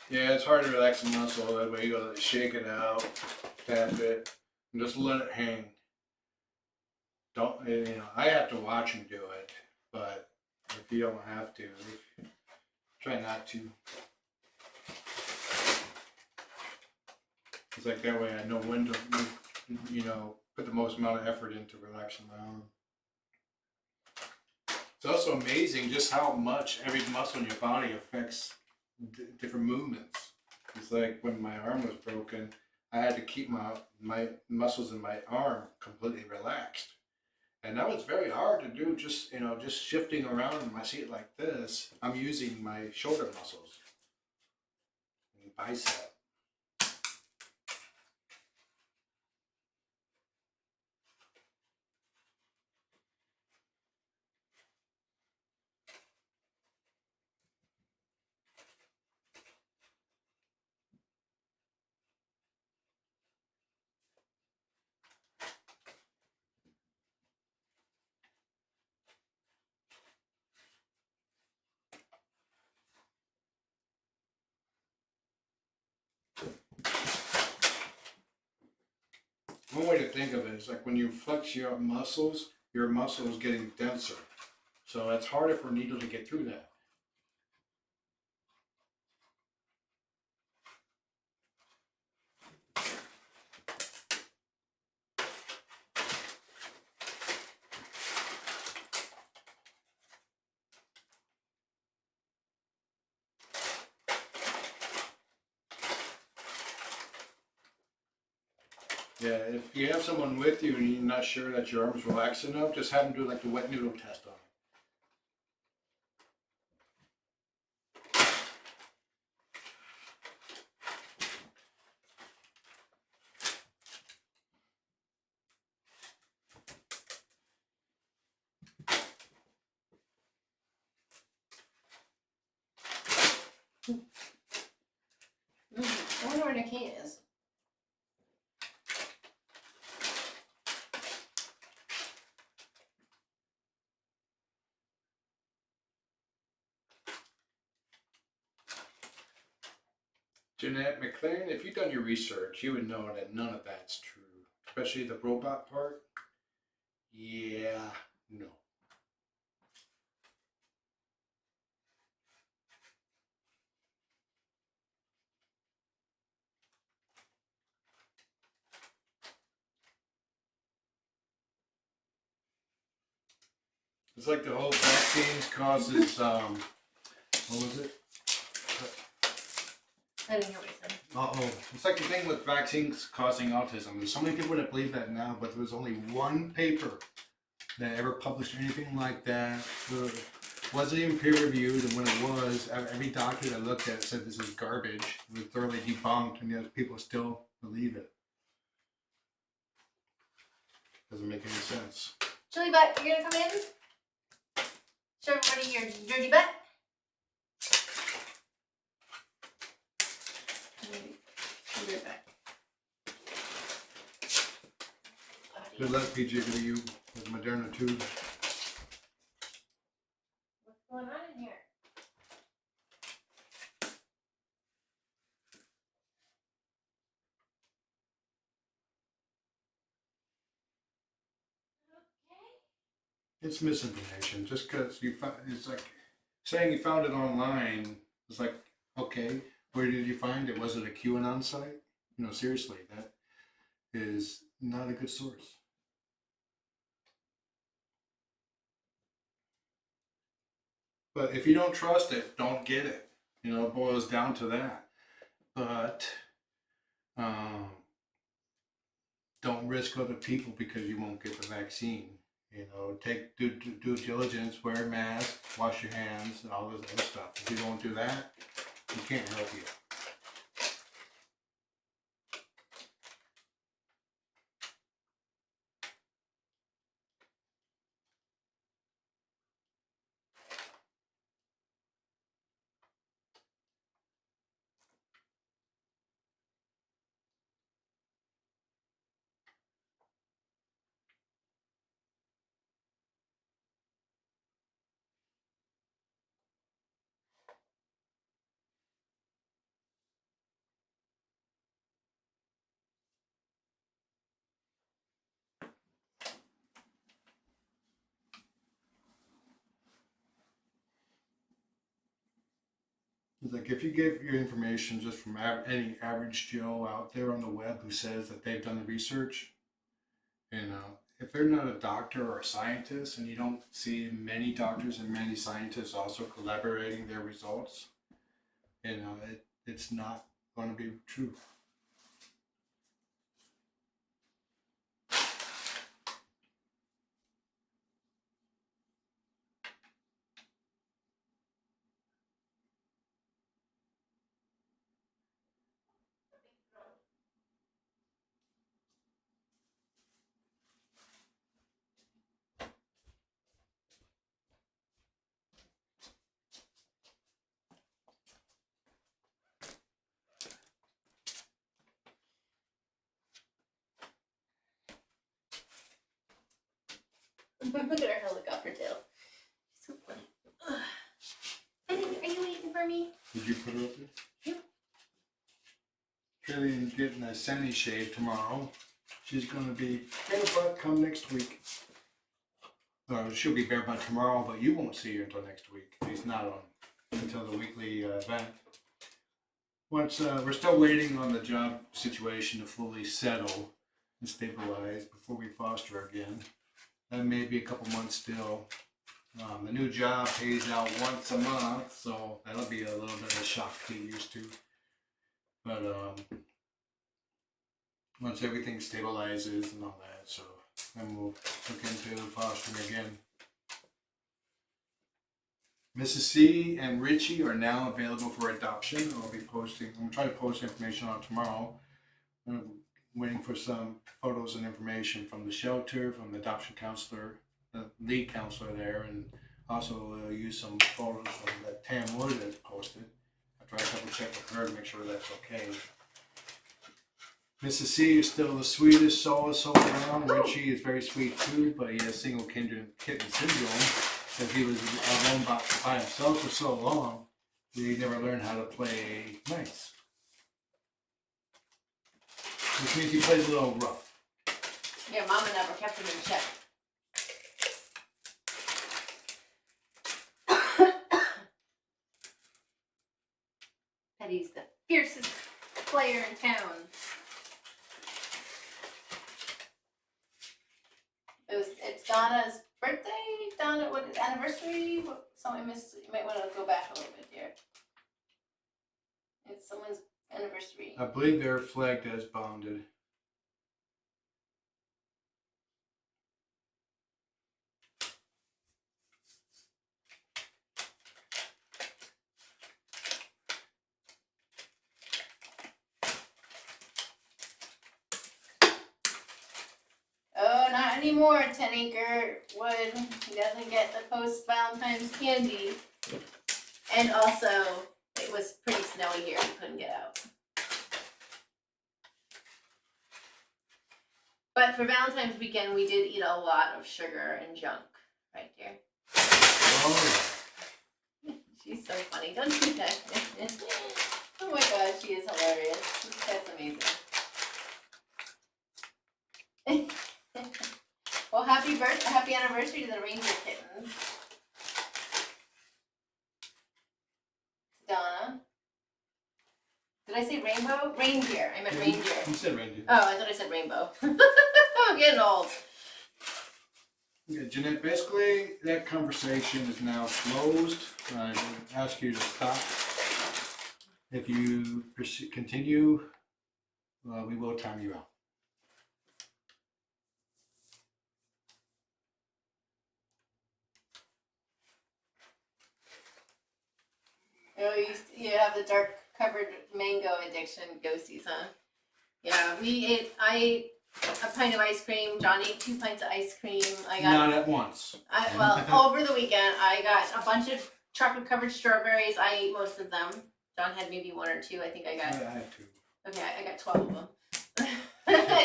Yeah, it's hard to relax the muscle. That way you gotta shake it out, tap it, and just let it hang. I have to watch him do it, but if you don't have to, try not to. It's like that way I know when to, put the most amount of effort into relaxing my arm. It's also amazing just how much every muscle in your body affects different movements. It's like when my arm was broken, I had to keep my muscles in my arm completely relaxed. And that was very hard to do, just shifting around in my seat like this. I'm using my shoulder muscles and bicep. One way to think of it is like when you flex your muscle is getting denser. So it's harder for a needle to get through that. Yeah, if you have someone with you and you're not sure that your arm's relaxed enough, just have them do like the wet noodle test on it. I wonder where the key is. Jeanette McLean, if you've done your research, you would know that none of that's true. Especially the robot part. Yeah, no. It's like the whole vaccines causes, what was it? I didn't hear what you said. Uh-oh. It's like the thing with vaccines causing autism. There's so many people that believe that now, but there was only one paper that ever published anything like that. It wasn't even peer reviewed, and when it was, every doctor that looked at it said this is garbage. It was thoroughly debunked, and yet people still believe it. Doesn't make any sense. Chili butt, you're gonna come in? Show everybody your dirty butt. Be right back. Good luck, PJ, to you with Moderna too. What's going on in here? It's misinformation. Just because you found, it's like saying you found it online. It's like, okay, where did you find it? Was it a QAnon site? You know, seriously, that is not a good source. But if you don't trust it, don't get it. You know, it boils down to that. But don't risk other people because you won't get the vaccine. You know, take due diligence, wear a mask, wash your hands, and all this other stuff. If you don't do that, we can't help you. It's like if you give your information just from any average Joe out there on the web who says that they've done the research, you know, if they're not a doctor or a scientist, and you don't see many doctors and many scientists also collaborating their results, you know, it's not going to be true. Look at our helicopter tail. So funny. Are you waiting for me? Did you put her up there? Yep. Trillian's getting a semi shave tomorrow. She's going to be barefoot come next week. She'll be barefoot tomorrow, but you won't see her until next week. She's not on until the weekly event. Once we're still waiting on the job situation to fully settle and stabilize before we foster her again. That may be a couple months still. The new job pays out once a month, so that'll be a little bit of a shock to get used to. But once everything stabilizes and all that, so then we'll look into fostering again. Mrs. C and Richie are now available for adoption. I'll be posting, I'm going to try to post information on tomorrow. I'm waiting for some photos and information from the shelter, from the adoption counselor, the lead counselor there, and also use some photos from that Tam Wood has posted. After I double check with her to make sure that's okay. Mrs. C is still the sweetest soul around. Richie is very sweet too, but he has single kitten syndrome. Because he was alone by himself for so long, he never learned how to play nice. which means he plays a little rough. Yeah, Mama never kept him in check. Eddie's the fiercest player in town. It's Donna's birthday. Donna, what is anniversary? So I missed. You might want to go back a little bit here. It's someone's anniversary. I believe they're flagged as bonded. Oh, not anymore, 10 Acre Wood. He doesn't get the post Valentine's candy. And also, it was pretty snowy here. He couldn't get out. But for Valentine's weekend, we did eat a lot of sugar and junk. Right here. Oh, She's so funny, don't you think? Oh my god, she is hilarious. That's amazing. Well, happy anniversary to the Ranger kittens. Donna. Did I say rainbow? Reindeer. I meant reindeer. You said reindeer. Oh, I thought I said rainbow. I'm getting old. Yeah, Jeanette, basically that conversation is now closed. I would ask you to stop. If you continue, we will time you out. Oh, you have the dark covered mango addiction ghosties, huh? Yeah, I ate a pint of ice cream. John ate 2 pints of ice cream. Not at once. Over the weekend, I got a bunch of chocolate covered strawberries. I ate most of them. John had maybe 1 or 2. I think I got. I had 2. Okay, I got 12 of them.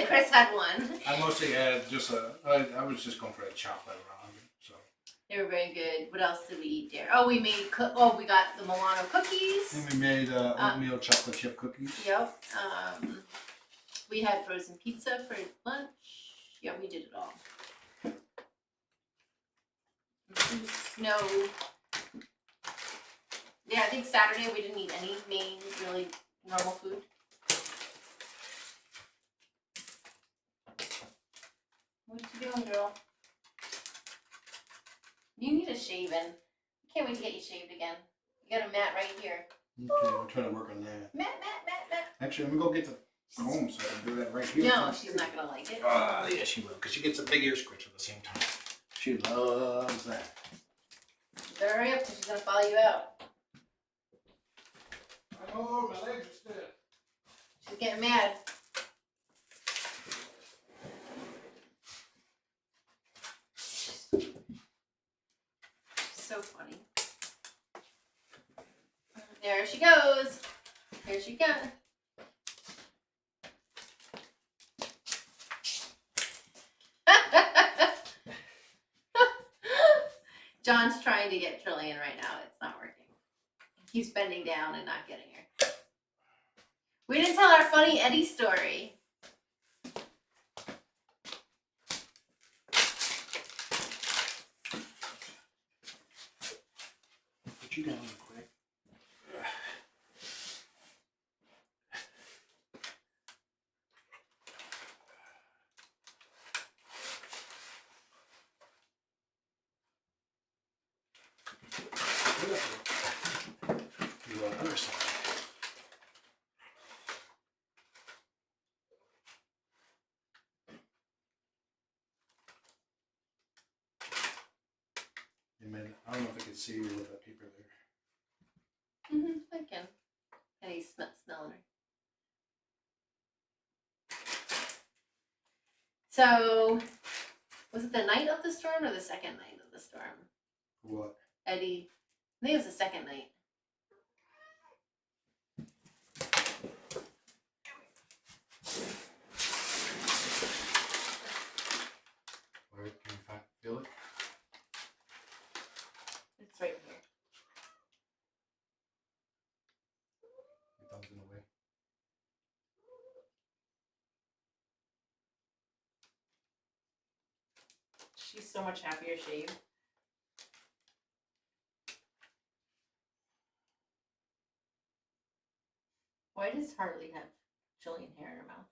Chris had 1. I mostly had just I was just going for a chocolate around it, so. They were very good. What else did we eat there? Oh, we got the Milano Cookies. And we made oatmeal chocolate chip cookies. Yep. We had frozen pizza for lunch. Yeah, we did it all. Snow. Yeah, I think Saturday we didn't eat any main, really normal food. What you doing, girl? You need a shaving. I can't wait to get you shaved again. You got a mat right here. Okay, I'm trying to work on that. Mat. Actually, I'm gonna go get the comb so I can do that right here. No, she's not gonna like it. Yeah, she will, because she gets a big ear scratch at the same time. She loves that. Better hurry up, because she's gonna follow you out. Oh, my legs are stiff. She's getting mad. So funny. There she goes. Here she goes. John's trying to get Trillian right now. It's not working. He keeps bending down and not getting her. We didn't tell our funny Eddie story. Put you down real quick. You on the other side. And then, I don't know if I can see you with that paper there. I can. And he's smelling her. So, was it the night of the storm or the second night of the storm? What? Eddie, I think it was the second night. Where can you feel it? It's right here. Your thumb's in the way. She's so much happier shaved. Why does Harley have Jillian hair in her mouth?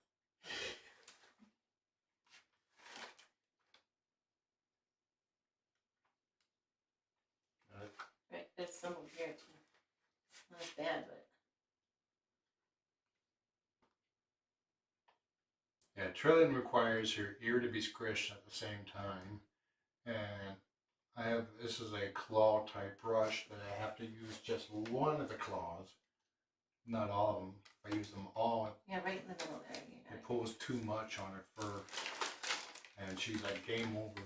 Right, there's some over here too. Not as bad, but Yeah, Trillian requires her ear to be squished at the same time. And this is a claw type brush that I have to use just one of the claws. Not all of them. I use them all. yeah, right in the middle there. You got It pulls too much on her fur. And she's like, game over.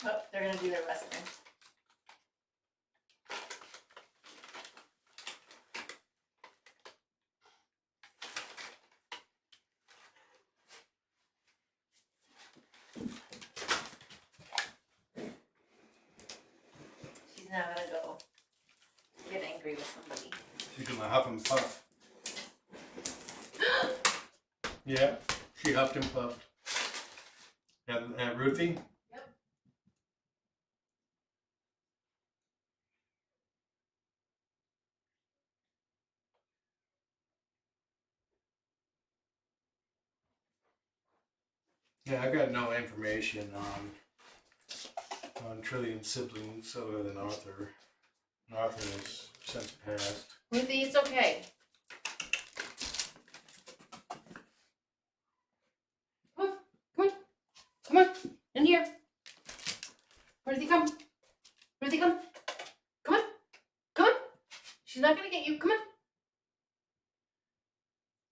Oh, they're gonna do their western. She's now gonna go get angry with somebody. She's gonna huff and puff. Yeah, she huffed and puffed. And Ruthie? Yep. Yeah, I got no information on Trillian's siblings other than Arthur. Arthur has since passed. Ruthie, it's okay. Come on, come on, come on, in here. Ruthie, come. Ruthie, come. Come on, come on. She's not gonna get you. Come on.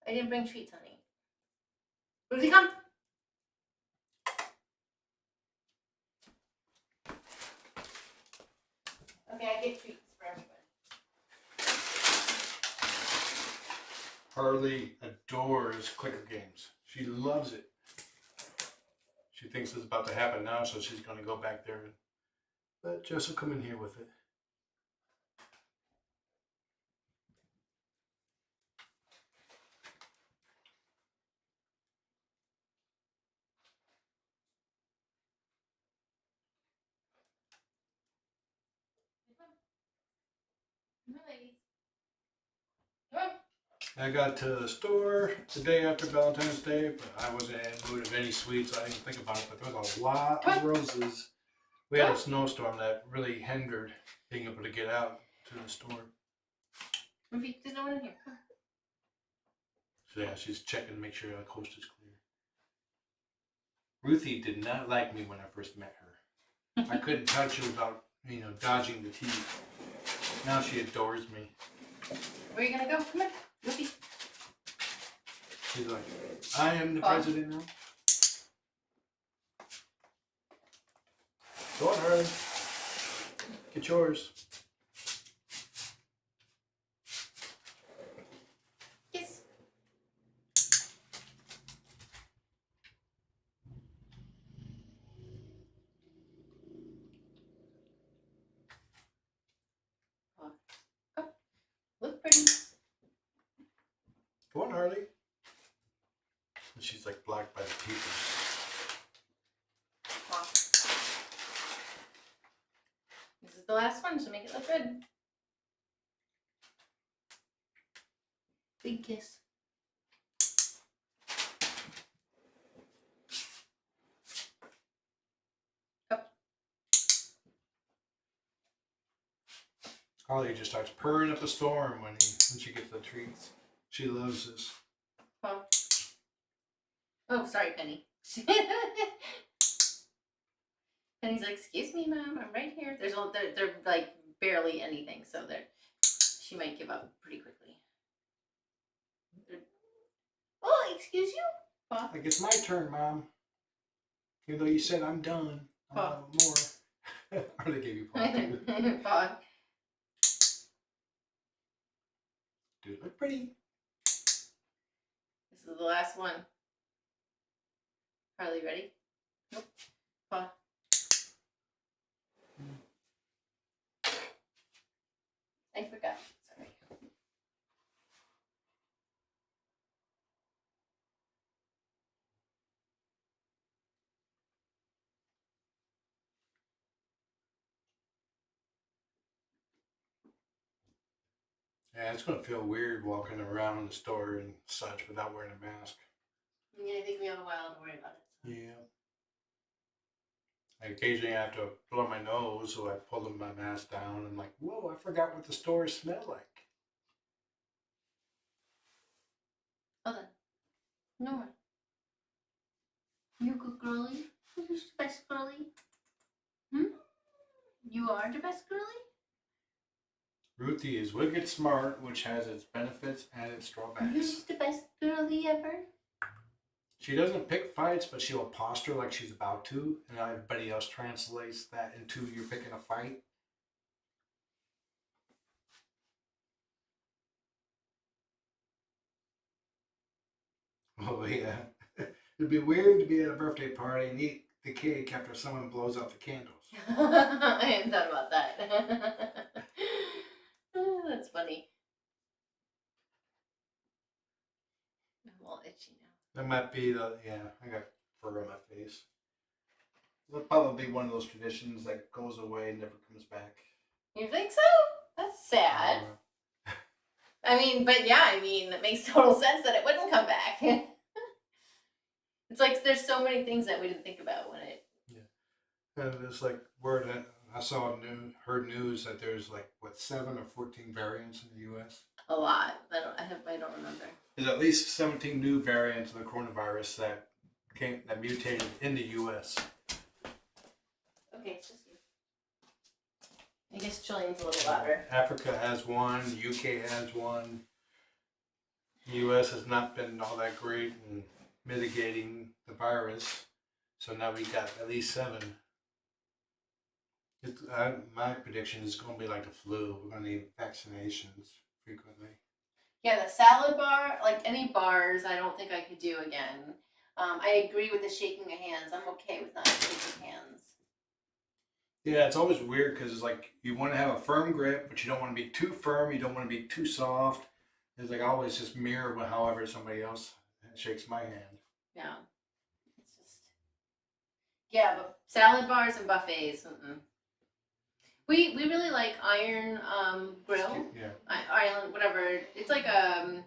I didn't bring treats, honey. Ruthie, come. Okay, I get treats for everybody. Harley adores clicker games. She loves it. She thinks it's about to happen now, so she's going to go back there and let Jess will come in here with it. Come on, ladies. Come on. I got to the store the day after Valentine's Day, but I wasn't in the mood of any sweets. I didn't think about it, but there was a lot of roses. We had a snowstorm that really hindered being able to get out to the store. Ruthie, there's no one in here. Come on. So yeah, she's checking to make sure the coast is clear. Ruthie did not like me when I first met her. I couldn't touch her without, dodging the teeth. Now she adores me. Where are you gonna go? Come on, Ruthie. She's like, I am the president now. Go on, Harley. Get yours. Yes. Oh, look pretty. Go on, Harley. And she's like blocked by the teeth. This is the last one, so make it look good. Big kiss. Harley just starts purring up a storm when she gets the treats. She loves this. Oh, sorry, Penny. Penny's like, excuse me, Mom, I'm right here. They're like barely anything, so she might give up pretty quickly. Oh, excuse you? Pa. Like, it's my turn, Mom. Even though you said I'm done. I want more. Harley gave you paw. Pa. Dude, look pretty. This is the last one. Harley, ready? Nope. Pa. Yeah, it's gonna feel weird walking around the store and such without wearing a mask. Yeah, I think we have a while to worry about it. Yeah. I occasionally have to blow my nose, so I pull my mask down. I'm like, whoa, I forgot what the stores smell like. Hold on. No more. You good girly? Who's the best girly? You are the best girly? Ruthie is wicked smart, which has its benefits and its drawbacks. Who's the best girly ever? She doesn't pick fights, but she'll posture like she's about to, and everybody else translates that into you're picking a fight. Oh yeah. It'd be weird to be at a birthday party and eat the cake after someone blows out the candles. I hadn't thought about that. Oh, that's funny. I'm all itchy now. That might be I got fur on my face. It'll probably be one of those traditions that goes away and never comes back. You think so? That's sad. I mean, but yeah, it makes total sense that it wouldn't come back. It's like there's so many things that we didn't think about when it. Yeah. And it's like word I saw heard news that there's like 7 or 14 variants in the U.S. A lot. I don't remember. There's at least 17 new variants of the coronavirus that mutated in the U.S. Okay, it's just you. I guess Chilean's a little louder. Africa has one. UK has one. The U.S. has not been all that great in mitigating the virus, so now we got at least 7. My prediction is going to be like the flu. We're going to need vaccinations frequently. Yeah, the salad bar, like any bars, I don't think I could do again. I agree with the shaking of hands. I'm okay with not shaking hands. Yeah, it's always weird because it's like you want to have a firm grip, but you don't want to be too firm. You don't want to be too soft. It's like I always just mirror with however somebody else shakes my hand. Yeah, it's just but salad bars and buffets. We really like Iron Grill. Yeah. Iron whatever. It's like a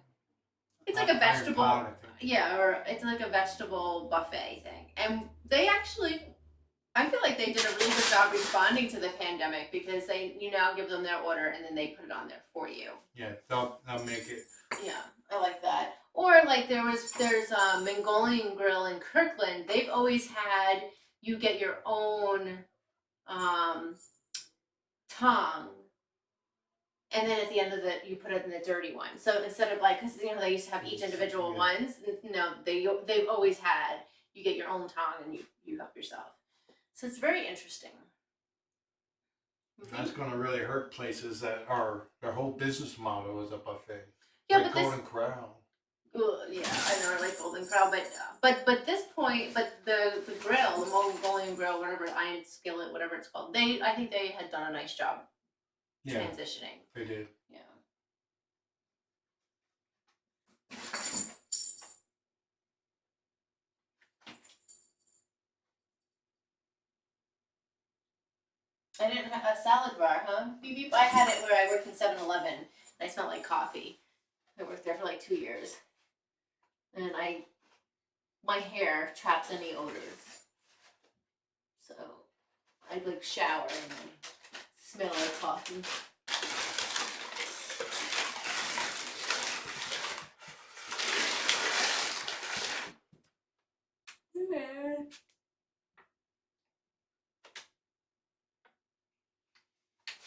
vegetable. Pot, or it's like a vegetable buffet thing, and they actually. I feel like they did a really good job responding to the pandemic because you now give them their order and then they put it on there for you. Yeah, they'll make it. Yeah, I like that. Or like there's Mongolian Grill in Kirkland. They've always had you get your own tongue, and then at the end of it you put it in the dirty one. So instead of like, because they used to have each individual ones. No, they've always had you get your own tongue and you help yourself. So it's very interesting. That's going to really hurt places that are their whole business model is a buffet. Yeah, like but Golden Corral. Yeah, I know I like Golden Corral, but this point, but the grill, the Mongolian Grill, whatever, iron skillet, whatever it's called, I think they had done a nice job transitioning. They did. Yeah. I didn't have a salad bar, huh? Beep, beep. I had it where I worked in 7-Eleven, and I smelled like coffee. I worked there for like 2 years. And my hair traps any odors. So I'd like shower and then smell like coffee.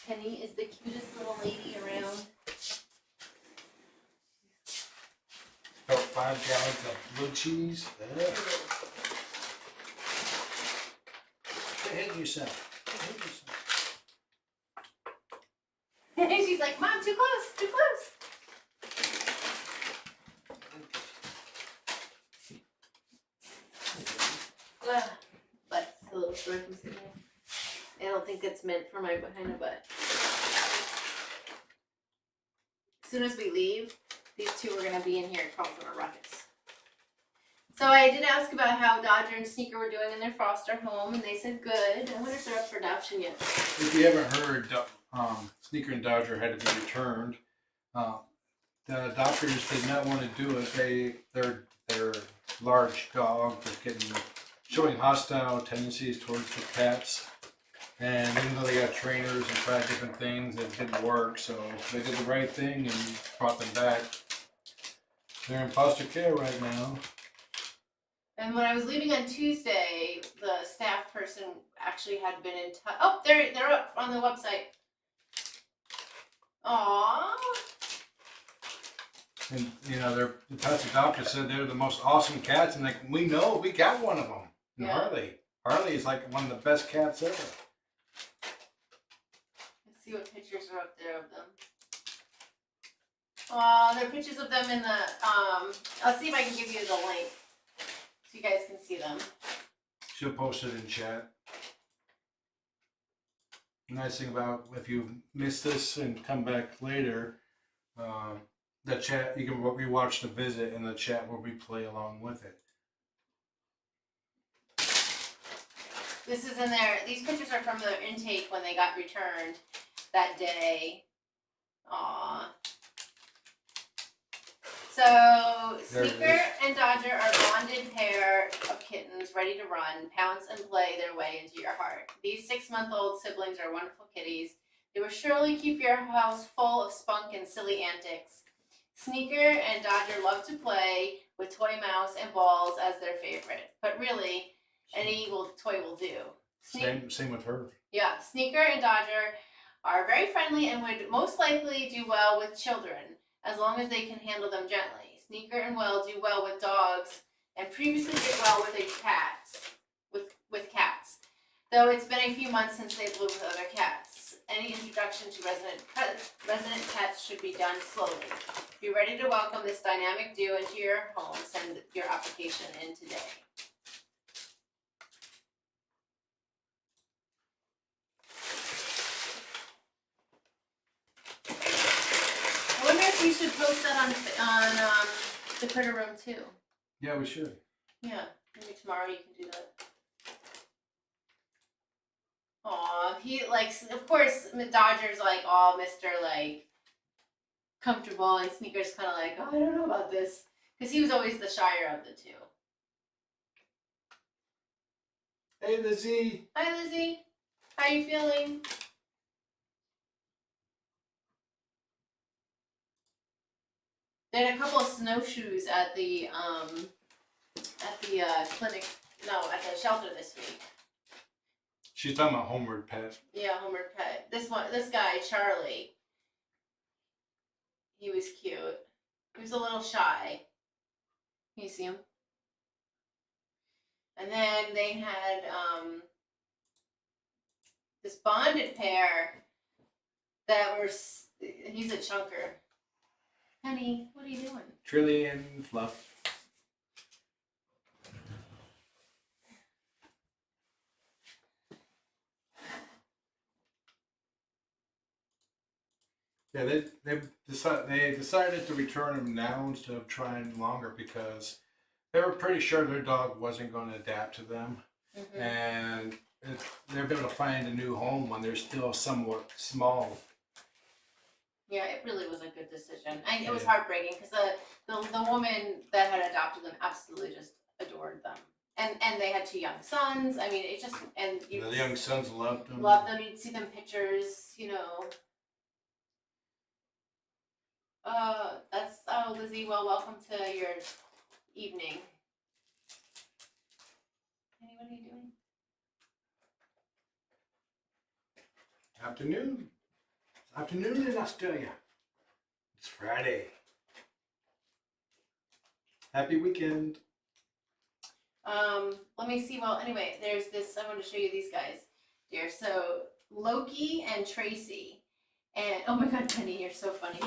Penny is the cutest little lady around. About 5 gallons of blue cheese. Hit yourself. She's like, Mom, too close, too close. But a little short from sitting there. I don't think it's meant for my behind butt. As soon as we leave, these two are going to be in here causing a ruckus. So I did ask about how Dodger and Sneaker were doing in their foster home, and they said good. I wonder if they're up for adoption yet. If you haven't heard, Sneaker and Dodger had to be returned. Uh, the doctors did not want to do it. Their large dog was showing hostile tendencies towards the cats. And even though they got trainers and tried different things, it didn't work. So they did the right thing and brought them back. They're in foster care right now. And when I was leaving on Tuesday, the staff person actually had been in touch. Oh, they're up on the website. Aww. And the pet doctor said they're the most awesome cats, and like we know, we got one of them. And Yeah. Harley is like one of the best cats ever. Let's see what pictures are up there of them. Oh, there are pictures of them in the I'll see if I can give you the link so you guys can see them. She'll post it in chat. The nice thing about if you miss this and come back later, the chat, you can rewatch the visit and the chat will replay along with it. This is in there. These pictures are from the intake when they got returned that day. Aww. So, Sneaker and Dodger are a bonded pair of kittens ready to run, pounce, and play their way into your heart. These 6-month-old siblings are wonderful kitties. They will surely keep your house full of spunk and silly antics. Sneaker and Dodger love to play with toy mouse and balls as their favorite. But really, any toy will do. Same with her. Yeah, Sneaker and Dodger are very friendly and would most likely do well with children, as long as they can handle them gently. Sneaker and Will do well with dogs and previously did well with with cats. Though it's been a few months since they've lived with other cats. Any introduction to resident pets should be done slowly. Be ready to welcome this dynamic duo into your home. Send your application in today. I wonder if we should post that on the Critter Room too. Yeah, we should. Yeah, maybe tomorrow you can do that. Aw, he likes, of course, Dodger's like all Mr. like comfortable, and Sneaker's kind of like, oh, I don't know about this, because he was always the shyer of the two. Hey, Lizzie. Hi, Lizzie. How you feeling? They had a couple of snowshoes at the clinic, no, at the shelter this week. She's talking about Homeward Pet. Yeah, Homeward Pet. This guy, Charlie, he was cute. He was a little shy. Can you see him? And then they had this bonded pair that were, he's a chunker. Honey, what are you doing? Trillian Fluff. Yeah, they decided to return them now instead of trying longer because they were pretty sure their dog wasn't going to adapt to them, and they're able to find a new home when they're still somewhat small. Yeah, it really was a good decision. It was heartbreaking because the woman that had adopted them absolutely just adored them. And they had 2 young sons. I mean, it just, and The young sons loved them. Loved them. You'd see them pictures, you know. Oh, Lizzie, well, welcome to your evening. Honey, what are you doing? Afternoon. Afternoon in Australia. It's Friday. Happy weekend. Let me see. Well, anyway, there's this. I want to show you these guys here. So Loki and Tracy, and oh my God, Penny, you're so funny.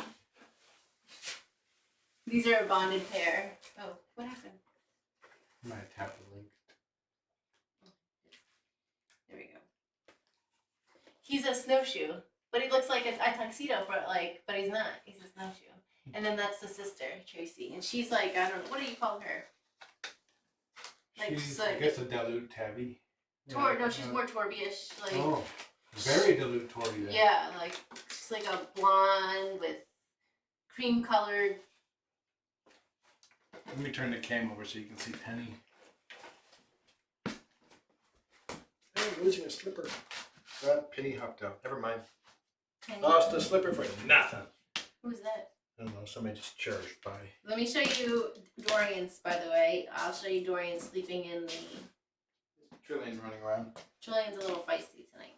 These are a bonded pair. Oh, what happened? I might tap the link. There we go. He's a snowshoe, but he looks like a tuxedo, but he's not. He's a snowshoe. And then that's the sister, Tracy, and she's like, I don't know, what do you call her? Like, She's, like I guess, a dilute tabby. No, she's more Torbie-ish. Like, very dilute Torbie. Yeah, like she's like a blonde with cream colored. Let me turn the cam over so you can see Penny. Hey, I'm losing a slipper. Penny hopped out. Never mind. Penny. Lost a slipper for nothing. Who's that? I don't know. Somebody just charged by. Let me show you Dorian's, by the way. I'll show you Dorian sleeping in the... Trillian running around. Trillian's a little feisty tonight.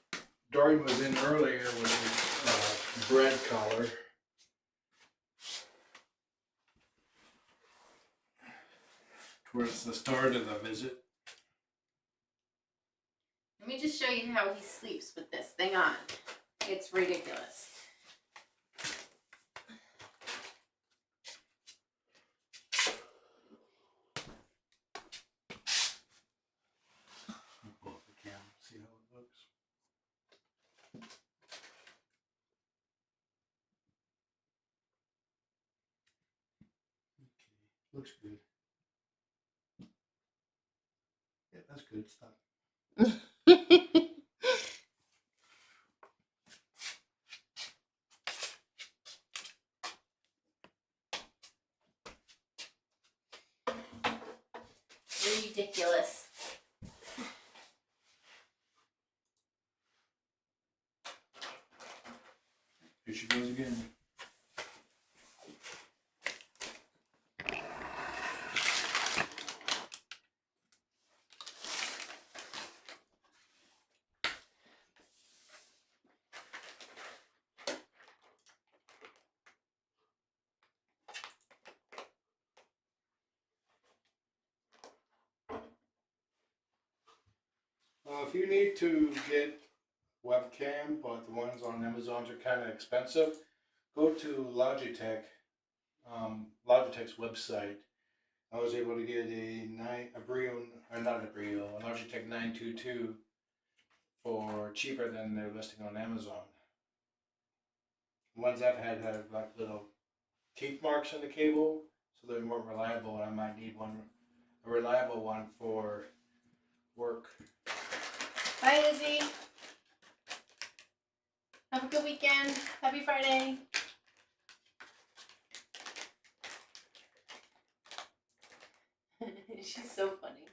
Dorian was in earlier with his bread collar. Towards the start of the visit. Let me just show you how he sleeps with this thing on. It's ridiculous. Pull up the cam, see how it looks. Okay, looks good. Yeah, that's good stuff. Ridiculous. Here she goes again. If you need to get webcam, but the ones on Amazon are kind of expensive, go to Logitech's website. I was able to get a Logitech 922 for cheaper than they're listing on Amazon. The ones I've had have like little teeth marks in the cable, so they're more reliable, and I might need a reliable one for work. Bye, Lizzie. Have a good weekend. Happy Friday. She's so funny.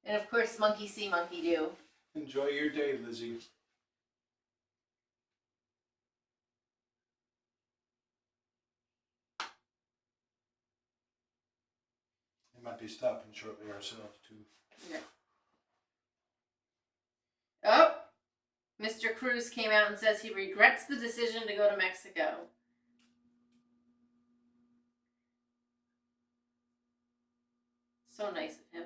And of course, monkey see, monkey do. Enjoy your day, Lizzie. We might be stopping shortly ourselves too. Yeah. Oh, Mr. Cruz came out and says he regrets the decision to go to Mexico. So nice of him.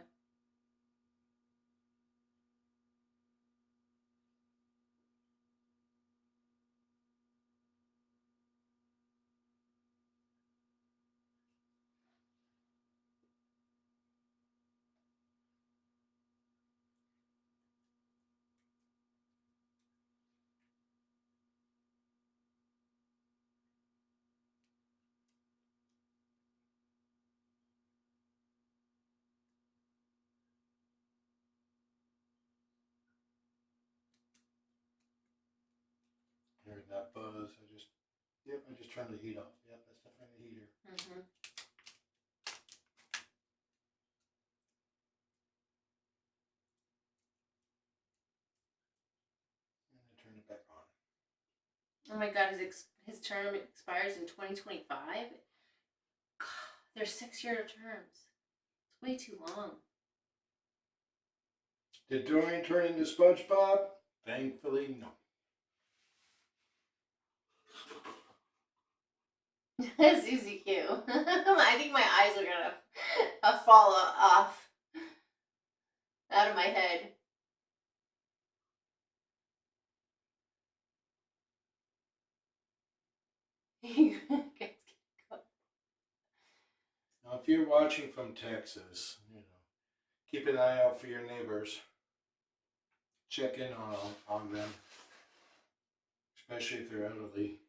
Hearing that buzz, I just turned the heat off. Yep, that's definitely the heater. Mm-hmm. And I turned it back on. Oh my God, his term expires in 2025? They're 6-year terms. It's way too long. Did Dorian turn into SpongeBob? Thankfully, no. Susie Q. I think my eyes are gonna fall off out of my head. Now, if you're watching from Texas, keep an eye out for your neighbors. Check in on them, especially if they're elderly.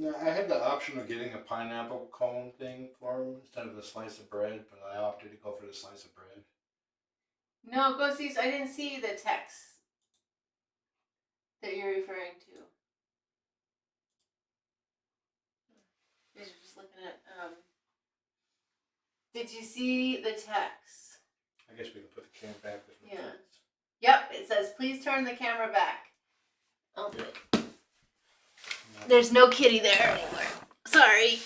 No, I had the option of getting a pineapple cone thing for him instead of a slice of bread, but I opted to go for the slice of bread. No, go see. I didn't see the text that you're referring to. You're just looking at. Did you see the text? I guess we can put the can back. Yeah. Yep. It says, "Please turn the camera back." I'll do it. There's no kitty there anymore. Sorry.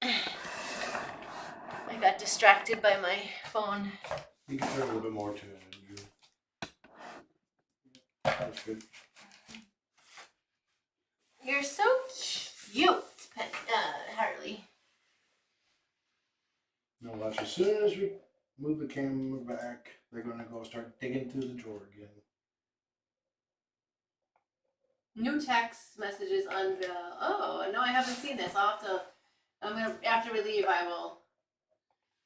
I got distracted by my phone. You can turn a little bit more to it. That's good. You're so cute, Harley. Now watch, as soon as we move the camera back, they're gonna go start digging through the drawer again. New text messages unveil. Oh, no, I haven't seen this. After we leave,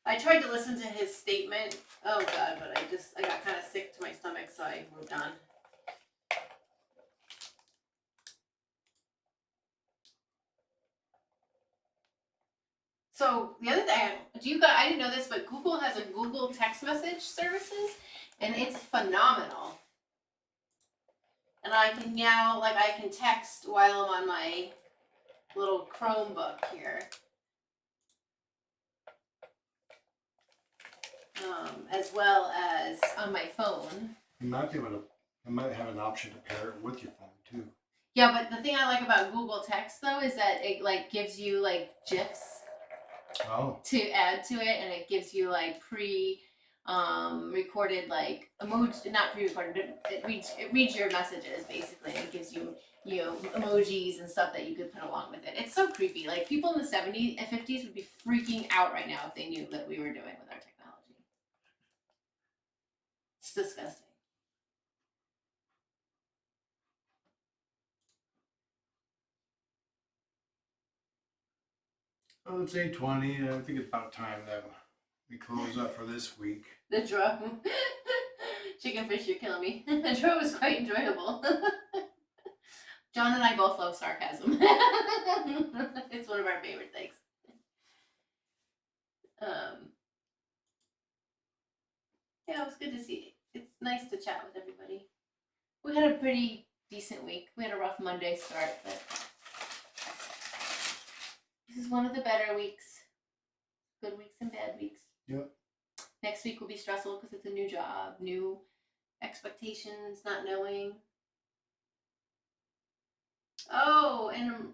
I tried to listen to his statement. Oh God, but I got kind of sick to my stomach, so I moved on. So the other thing, I didn't know this, but Google has a Google text message services, and it's phenomenal. And I can now, I can text while I'm on my little Chromebook here. As well as on my phone. You might be able to. I might have an option to pair it with your phone too. Yeah, but the thing I like about Google Text though is that it gives you GIFs to add to it, and it gives you recorded emoji, not pre-recorded. It reads your messages basically, and it gives you emojis and stuff that you could put along with it. It's so creepy. Like people in the 70s and 50s would be freaking out right now if they knew that we were doing with our technology. It's disgusting. Oh, it's 8:20. I think it's about time that we close up for this week. The drum. Chicken fish, you're killing me. The drum was quite enjoyable. John and I both love sarcasm. It's one of our favorite things. Yeah, it was good to see. It's nice to chat with everybody. We had a pretty decent week. We had a rough Monday start, but this is one of the better weeks. Good weeks and bad weeks. Yep. Next week will be stressful because it's a new job, new expectations, not knowing. Oh, and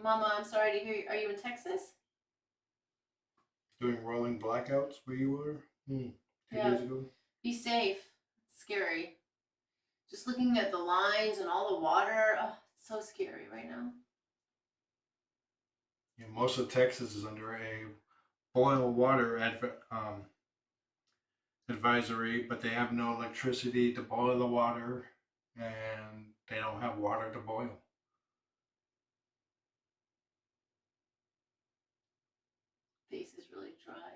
Mama, I'm sorry to hear. Are you in Texas? Doing rolling blackouts where you were 2 days ago. Be safe. It's scary. Just looking at the lines and all the water. Oh, it's so scary right now. Yeah, most of Texas is under a boil water advisory, but they have no electricity to boil the water, and they don't have water to boil. Face is really dry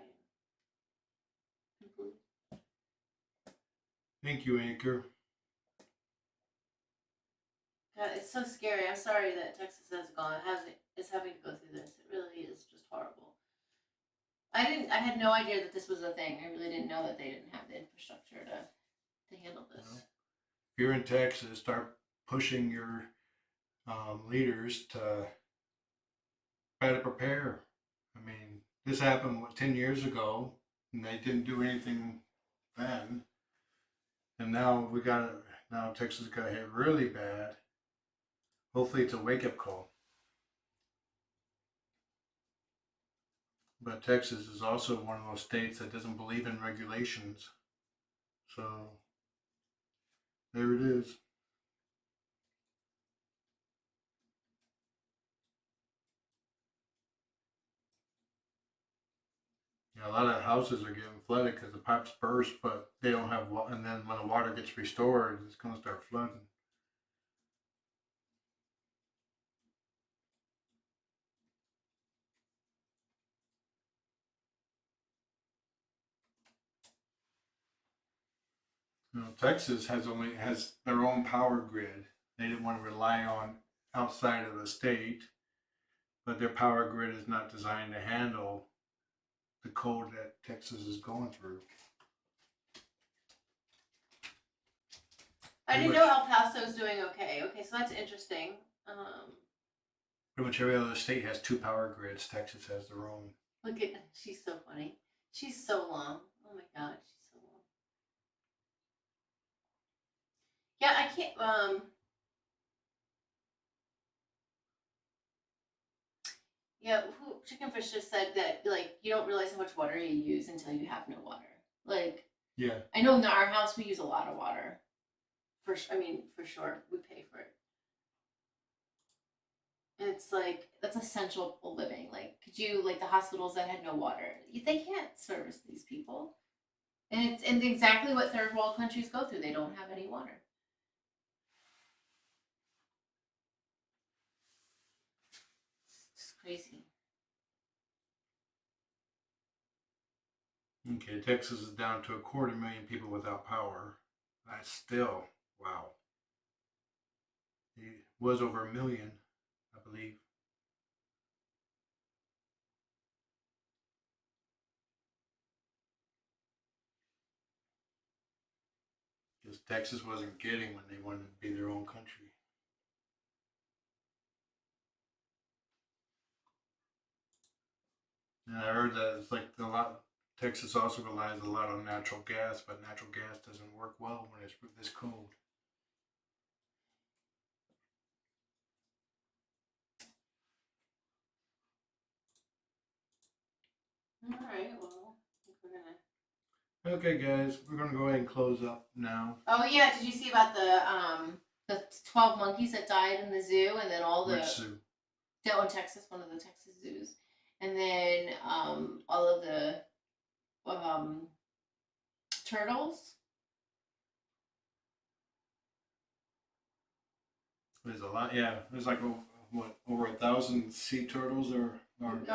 and blue. Thank you, Anchor. God, it's so scary. I'm sorry that Texas is having to go through this. It really is just horrible. I had no idea that this was a thing. I really didn't know that they didn't have the infrastructure to handle this. If you're in Texas, start pushing your leaders to try to prepare. I mean, this happened 10 years ago, and they didn't do anything then. And now Texas got hit really bad. Hopefully it's a wake-up call. But Texas is also one of those states that doesn't believe in regulations. So there it is. Yeah, a lot of houses are getting flooded because the pipes burst, but they don't have water. And then when the water gets restored, it's going to start flooding. Texas has their own power grid. They didn't want to rely on outside of the state, but their power grid is not designed to handle the cold that Texas is going through. I didn't know El Paso's doing okay. Okay, so that's interesting. Pretty much every other state has 2 power grids. Texas has their own. Look at, she's so funny. She's so long. Oh my god, she's so long. Yeah, I can't, yeah, Chicken Fish just said that, like, you don't realize how much water you use until you have no water. Like, Yeah. I know in our house we use a lot of water. For sure, we pay for it. And it's like, that's essential for living. Like, could you, like, the hospitals that had no water, they can't service these people. And it's exactly what third world countries go through. They don't have any water. It's crazy. Okay, Texas is down to 250,000 people without power. That's still, wow. It was over 1 million, I believe. Because Texas wasn't getting when they wanted to be their own country. And I heard that it's like a lot. Texas also relies a lot on natural gas, but natural gas doesn't work well when it's this cold. All right, well, I think we're gonna. Okay, guys, we're gonna go ahead and close up now. Oh yeah, did you see about the 12 monkeys that died in the zoo, and then all the Which zoo? in Texas, one of the Texas zoos, and then all of the turtles. There's a lot. Yeah, there's like over 1,000 sea turtles or Hundreds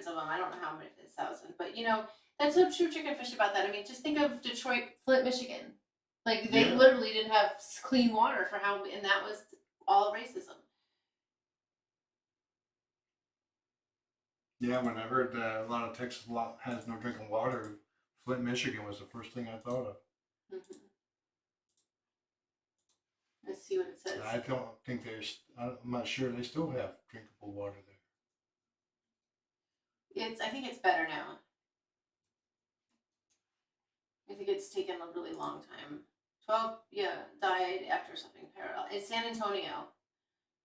of them. I don't know how many it's thousand, but you know that's so true. Chicken Fish about that. I mean, just think of Detroit, Flint, Michigan. Like they literally didn't have clean water for and that was all racism. Yeah, when I heard that a lot of Texas has no drinking water, Flint, Michigan was the first thing I thought of. Mm-hmm. Let's see what it says. I don't think I'm not sure they still have drinkable water there. I think it's better now. I think it's taken a really long time. 12, died after something parallel. In San Antonio,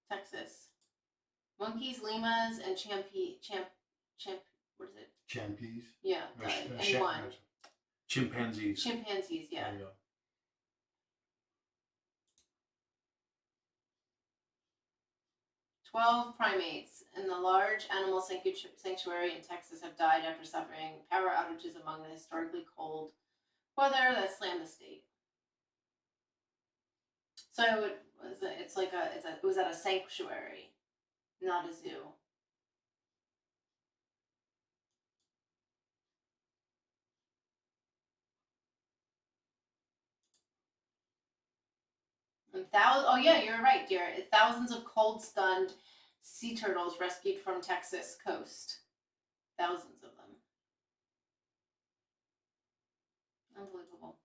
Texas. Monkeys, llamas, and what is it? Champies? Yeah, died. And one. Chimpanzees. Chimpanzees, yeah. 12 primates in the large animal sanctuary in Texas have died after suffering power outages among the historically cold weather that slammed the state. So it was at a sanctuary, not a zoo. And oh yeah, you're right, dear. Thousands of cold-stunned sea turtles rescued from Texas coast. Thousands of them. Unbelievable.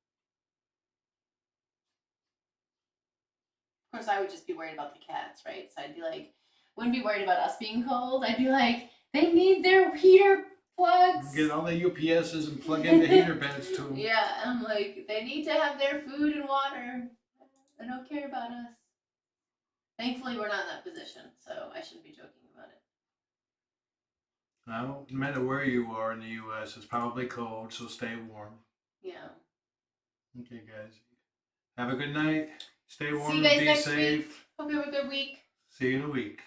Of course, I would just be worried about the cats, right? So I'd be like, wouldn't be worried about us being cold. I'd be like, they need their heater plugs. Get all the UPSs and plug in the heater beds to them. Yeah, I'm like, they need to have their food and water. They don't care about us. Thankfully, we're not in that position, so I shouldn't be joking about it. Well, no matter where you are in the U.S., it's probably cold, so stay warm. Yeah. Okay, guys. Have a good night. Stay warm See you guys and be next safe. week. Hope you have a good week. See you in a week.